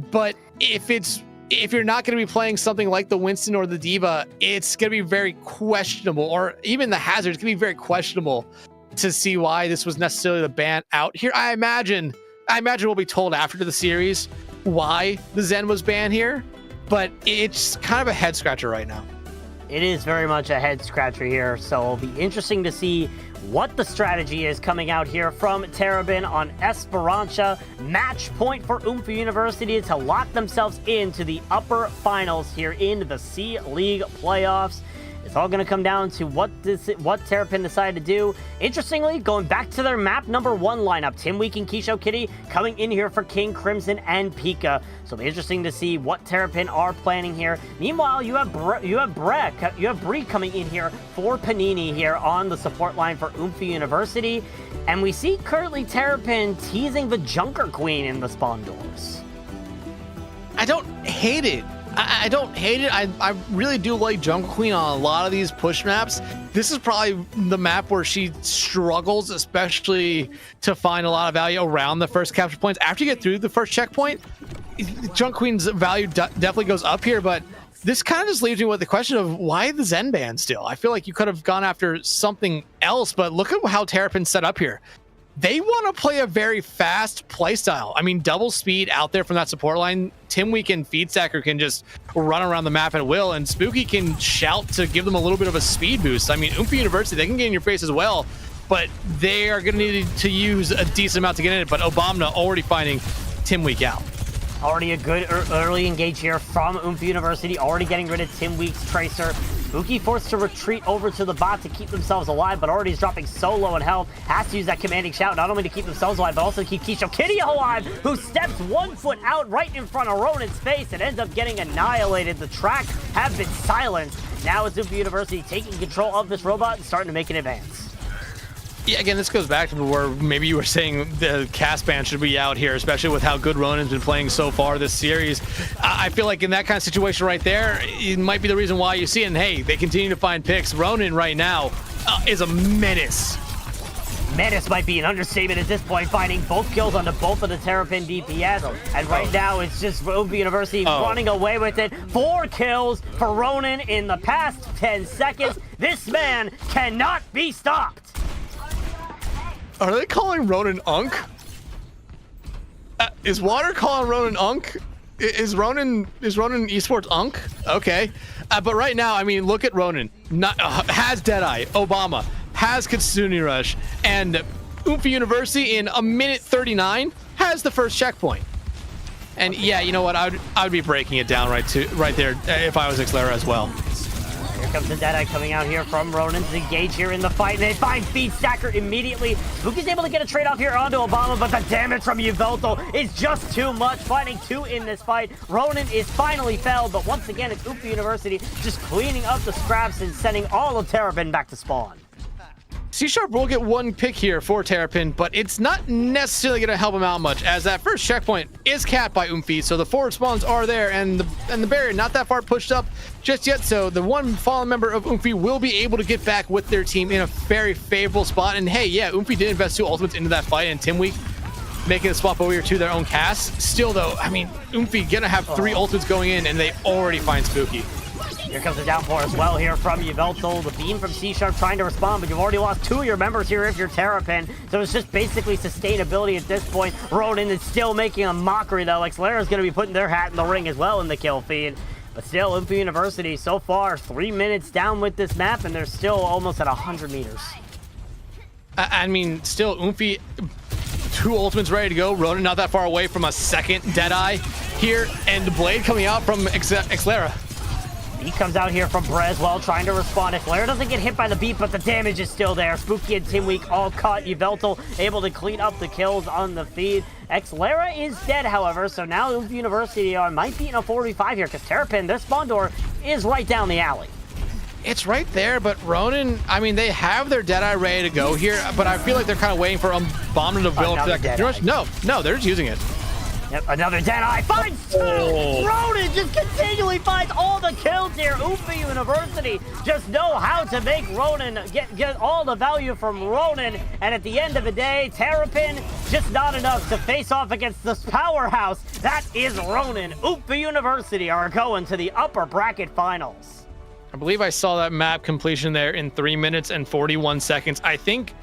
But if it's if you're not going to be playing something like the Winston or the Diva, it's going to be very questionable, or even the Hazard, it's going to be very questionable to see why this was necessarily the ban out here. I imagine we'll be told after the series why the Zen was banned here, but it's kind of a head scratcher right now. It is very much a head scratcher here, so it'll be interesting to see what the strategy is coming out here from Terrapin on Esperanza. Match point for Oomfie University to lock themselves into the upper finals here in the C League playoffs. It's all going to come down to what Terrapin decided to do. Interestingly, going back to their map number 1 lineup, Tim Week and Keisho Kitty coming in here for King Crimson and Pika. So it'll be interesting to see what Terrapin are planning here. Meanwhile, you have Bree coming in here for Panini here on the support line for Oomfie University. And we see currently Terrapin teasing the Junker Queen in the spawn doors. I don't hate it. I don't hate it. I really do like Jungle Queen on a lot of these push maps. This is probably the map where she struggles, especially to find a lot of value around the first capture points. After you get through the first checkpoint, Jungle Queen's value definitely goes up here, but this kind of just leaves me with the question of why the Zen ban still? I feel like you could have gone after something else, but look at how Terrapin's set up here. They want to play a very fast play style. I mean, double speed out there from that support line. Tim Week and Feedstacker can just run around the map at will, and Spooky can shout to give them a little bit of a speed boost. I mean, Oomfie University, they can get in your face as well, but they are going to need to use a decent amount to get in it. But Obama already finding Tim Week out. Already a good early engage here from Oomfie University, already getting rid of Tim Week's Tracer. Spooky forced to retreat over to the bot to keep themselves alive, but already is dropping so low in health. Has to use that commanding shout, not only to keep themselves alive, but also to keep Keisho Kitty alive, who steps 1 foot out right in front of Ronan's face and ends up getting annihilated. The tracks have been silenced. Now it's Oomfie University taking control of this robot and starting to make an advance. Yeah, again, this goes back to where maybe you were saying the cast ban should be out here, especially with how good Ronan's been playing so far this series. I feel like in that kind of situation right there, it might be the reason why you see it. And hey, they continue to find picks. Ronan right now is a menace. Menace might be an understatement at this point, finding both kills onto both of the Terrapin DPS. And right now, it's just Oomfie University running away with it. 4 kills for Ronan in the past 10 seconds. This man cannot be stopped. Are they calling Ronan Unk? Is Water calling Ronan Unk? Is Ronan esports Unk? Okay. But right now, I mean, look at Ronan. Has Deadeye, Obama, has Katsuni Rush, and Oomfie University in a minute 39 has the first checkpoint. And yeah, you know what? I would be breaking it down right there if I was Xlara as well. Here comes the Deadeye coming out here from Ronan to engage here in the fight. And they find Feedstacker immediately. Spooky's able to get a trade-off here onto Obama, but the damage from Yveltal is just too much. Finding 2 in this fight. Ronan is finally felled, but once again, it's Oomfie University just cleaning up the scraps and sending all of Terrapin back to spawn. C-Sharp will get 1 pick here for Terrapin, but it's not necessarily going to help him out much, as that first checkpoint is capped by Oomfie, so the forward spawns are there, and the barrier not that far pushed up just yet, so the one fallen member of Oomfie will be able to get back with their team in a very favorable spot. And hey, yeah, Oomfie did invest 2 ultimates into that fight, and Tim Week making a swap over here to their own cast. Still, though, I mean, Oomfie gonna have 3 ultimates going in, and they already find Spooky. Here comes the downpour as well here from Yveltal. The beam from C-Sharp trying to respond, but you've already lost 2 of your members here if you're Terrapin. So it's just basically sustainability at this point. Ronan is still making a mockery, though. Xlara's going to be putting their hat in the ring as well in the kill feed. But still, Oomfie University so far 3 minutes down with this map, and they're still almost at 100 meters. I mean, still, Oomfie, 2 ultimates ready to go. Ronan not that far away from a second Deadeye here, and the Blade coming out from Xlara. He comes out here from Braswell trying to respond. Xlara doesn't get hit by the beat, but the damage is still there. Spooky and Tim Week all caught. Yveltal able to clean up the kills on the feed. Xlara is dead, however, so now Oomfie University might be in a 45 here, because Terrapin, their spawn door is right down the alley. It's right there, but Ronan, I mean, they have their Deadeye ready to go here, but I feel like they're kind of waiting for Bomb to build up that. No, they're just using it. Yep, another dead eye. Finds two! Ronan just continually finds all the kills here. Oomfie University just know how to make Ronan, get all the value from Ronan. And at the end of the day, Terrapin just not enough to face off against this powerhouse. That is Ronan. Oomfie University are going to the upper bracket finals. I believe I saw that map completion there in 3 minutes and 41 seconds. I think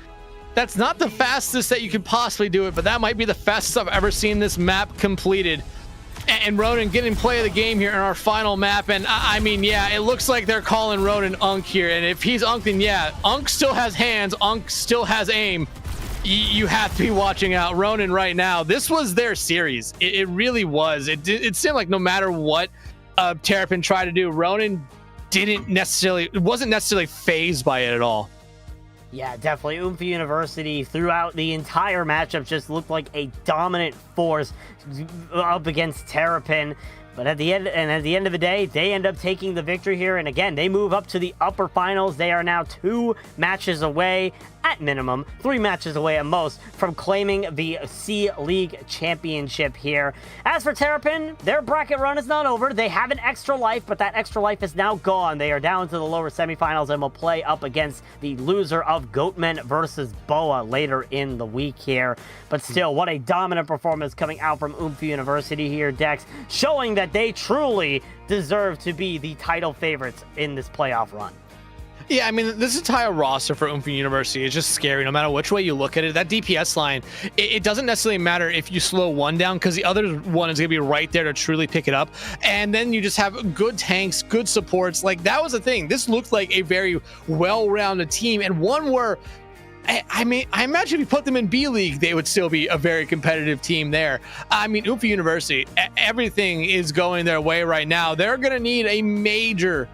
that's not the fastest that you could possibly do it, but that might be the fastest I've ever seen this map completed. And Ronan getting play of the game here in our final map. And I mean, yeah, it looks like they're calling Ronan Unk here. And if he's Unk, then yeah, Unk still has hands. Unk still has aim. You have to be watching out. Ronan right now, this was their series. It really was. It seemed like no matter what Terrapin tried to do, Ronan wasn't necessarily phased by it at all. Yeah, definitely. Oomfie University throughout the entire matchup just looked like a dominant force up against Terrapin. But at the end of the day, they end up taking the victory here. And again, they move up to the upper finals. They are now 2 matches away, at minimum, 3 matches away at most, from claiming the C League championship here. As for Terrapin, their bracket run is not over. They have an extra life, but that extra life is now gone. They are down to the lower semifinals and will play up against the loser of Goatman versus Boa later in the week here. But still, what a dominant performance coming out from Oomfie University here, Dex, showing that they truly deserve to be the title favorites in this playoff run. Yeah, I mean, this entire roster for Oomfie University is just scary no matter which way you look at it. That DPS line, it doesn't necessarily matter if you slow one down because the other one is going to be right there to truly pick it up. And then you just have good tanks, good supports. Like, that was the thing. This looked like a very well-rounded team and one where I mean, I imagine if you put them in B League, they would still be a very competitive team there. I mean, Oomfie University, everything is going their way right now. They're going to need a major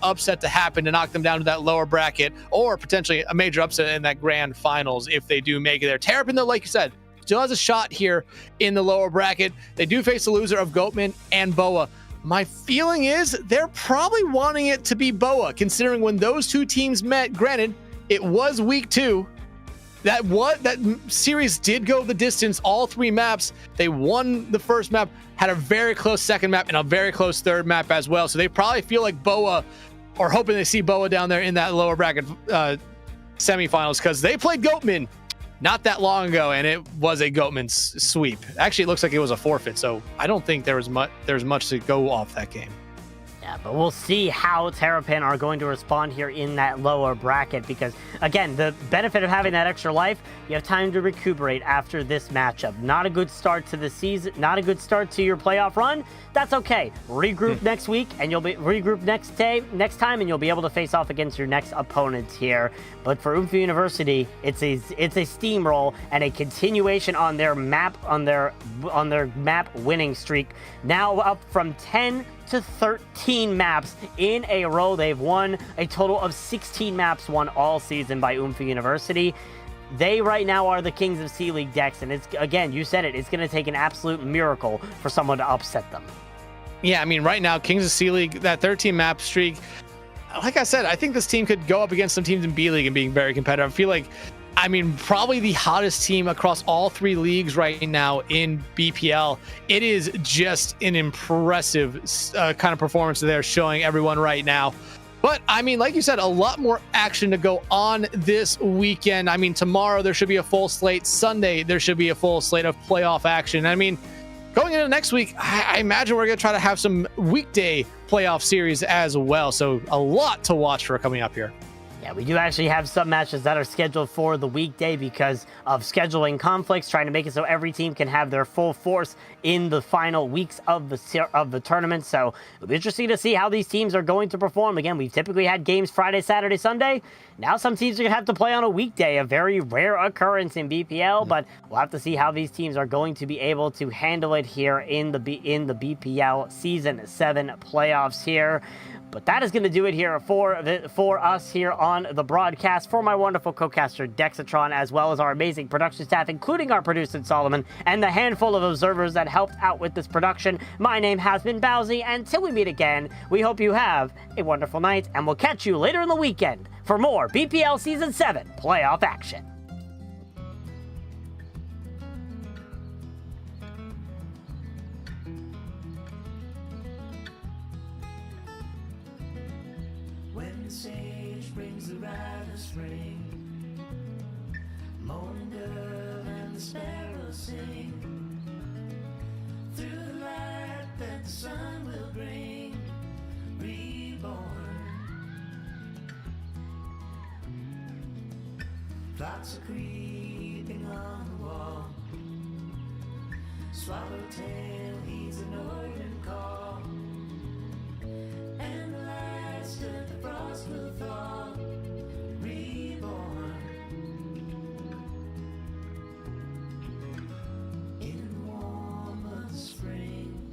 upset to happen to knock them down to that lower bracket, or potentially a major upset in that grand finals if they do make it there. Terrapin, though, like you said, still has a shot here in the lower bracket. They do face the loser of Goatman and Boa. My feeling is they're probably wanting it to be Boa, considering when those two teams met, granted, it was week 2. That series did go the distance, all 3 maps. They won the first map, had a very close second map, and a very close third map as well. So they probably feel like Boa, or hoping they see Boa down there in that lower bracket semifinals, because they played Goatman not that long ago, and it was a Goatman sweep. Actually, it looks like it was a forfeit, so I don't think there's much to go off that game. Yeah, but we'll see how Terrapin are going to respond here in that lower bracket because, again, the benefit of having that extra life, you have time to recuperate after this matchup. Not a good start to the season, not a good start to your playoff run. That's okay. Regroup next week, and you'll be regroup next time, and you'll be able to face off against your next opponents here. But for Oomfie University, it's a steamroll and a continuation on their map map winning streak. Now up from 10 to 13 maps in a row. They've won a total of 16 maps won all season by Oomfie University. They right now are the kings of C League, Dex, and it's, again, you said it, it's going to take an absolute miracle for someone to upset them. Yeah, I mean, right now, Kings of C League, that 13 map streak, like I said, I think this team could go up against some teams in B League and being very competitive. I feel like, I mean, probably the hottest team across all 3 leagues right now in BPL. It is just an impressive kind of performance they're showing everyone right now. But, I mean, like you said, a lot more action to go on this weekend. I mean, tomorrow there should be a full slate. Sunday there should be a full slate of playoff action. I mean, going into next week, I imagine we're going to try to have some weekday playoff series as well. So a lot to watch for coming up here. Yeah, we do actually have some matches that are scheduled for the weekday because of scheduling conflicts, trying to make it so every team can have their full force in the final weeks of the tournament. So it'll be interesting to see how these teams are going to perform. Again, we've typically had games Friday, Saturday, Sunday. Now some teams are going to have to play on a weekday, a very rare occurrence in BPL, but we'll have to see how these teams are going to be able to handle it here in the BPL Season 7 playoffs here. But that is going to do it here for us here on the broadcast. For my wonderful co-caster Dexatron, as well as our amazing production staff, including our producer Solomon, and the handful of observers that helped out with this production, my name has been Bowsy. Until we meet again, we hope you have a wonderful night, and we'll catch you later in the weekend for more BPL Season 7 playoff action. the sage brings the rite of spring. Moaning dove and the sparrows sing. Through the light that the sun will bring, reborn. Plots are creeping on the wall. Swallowtail heeds the northern call.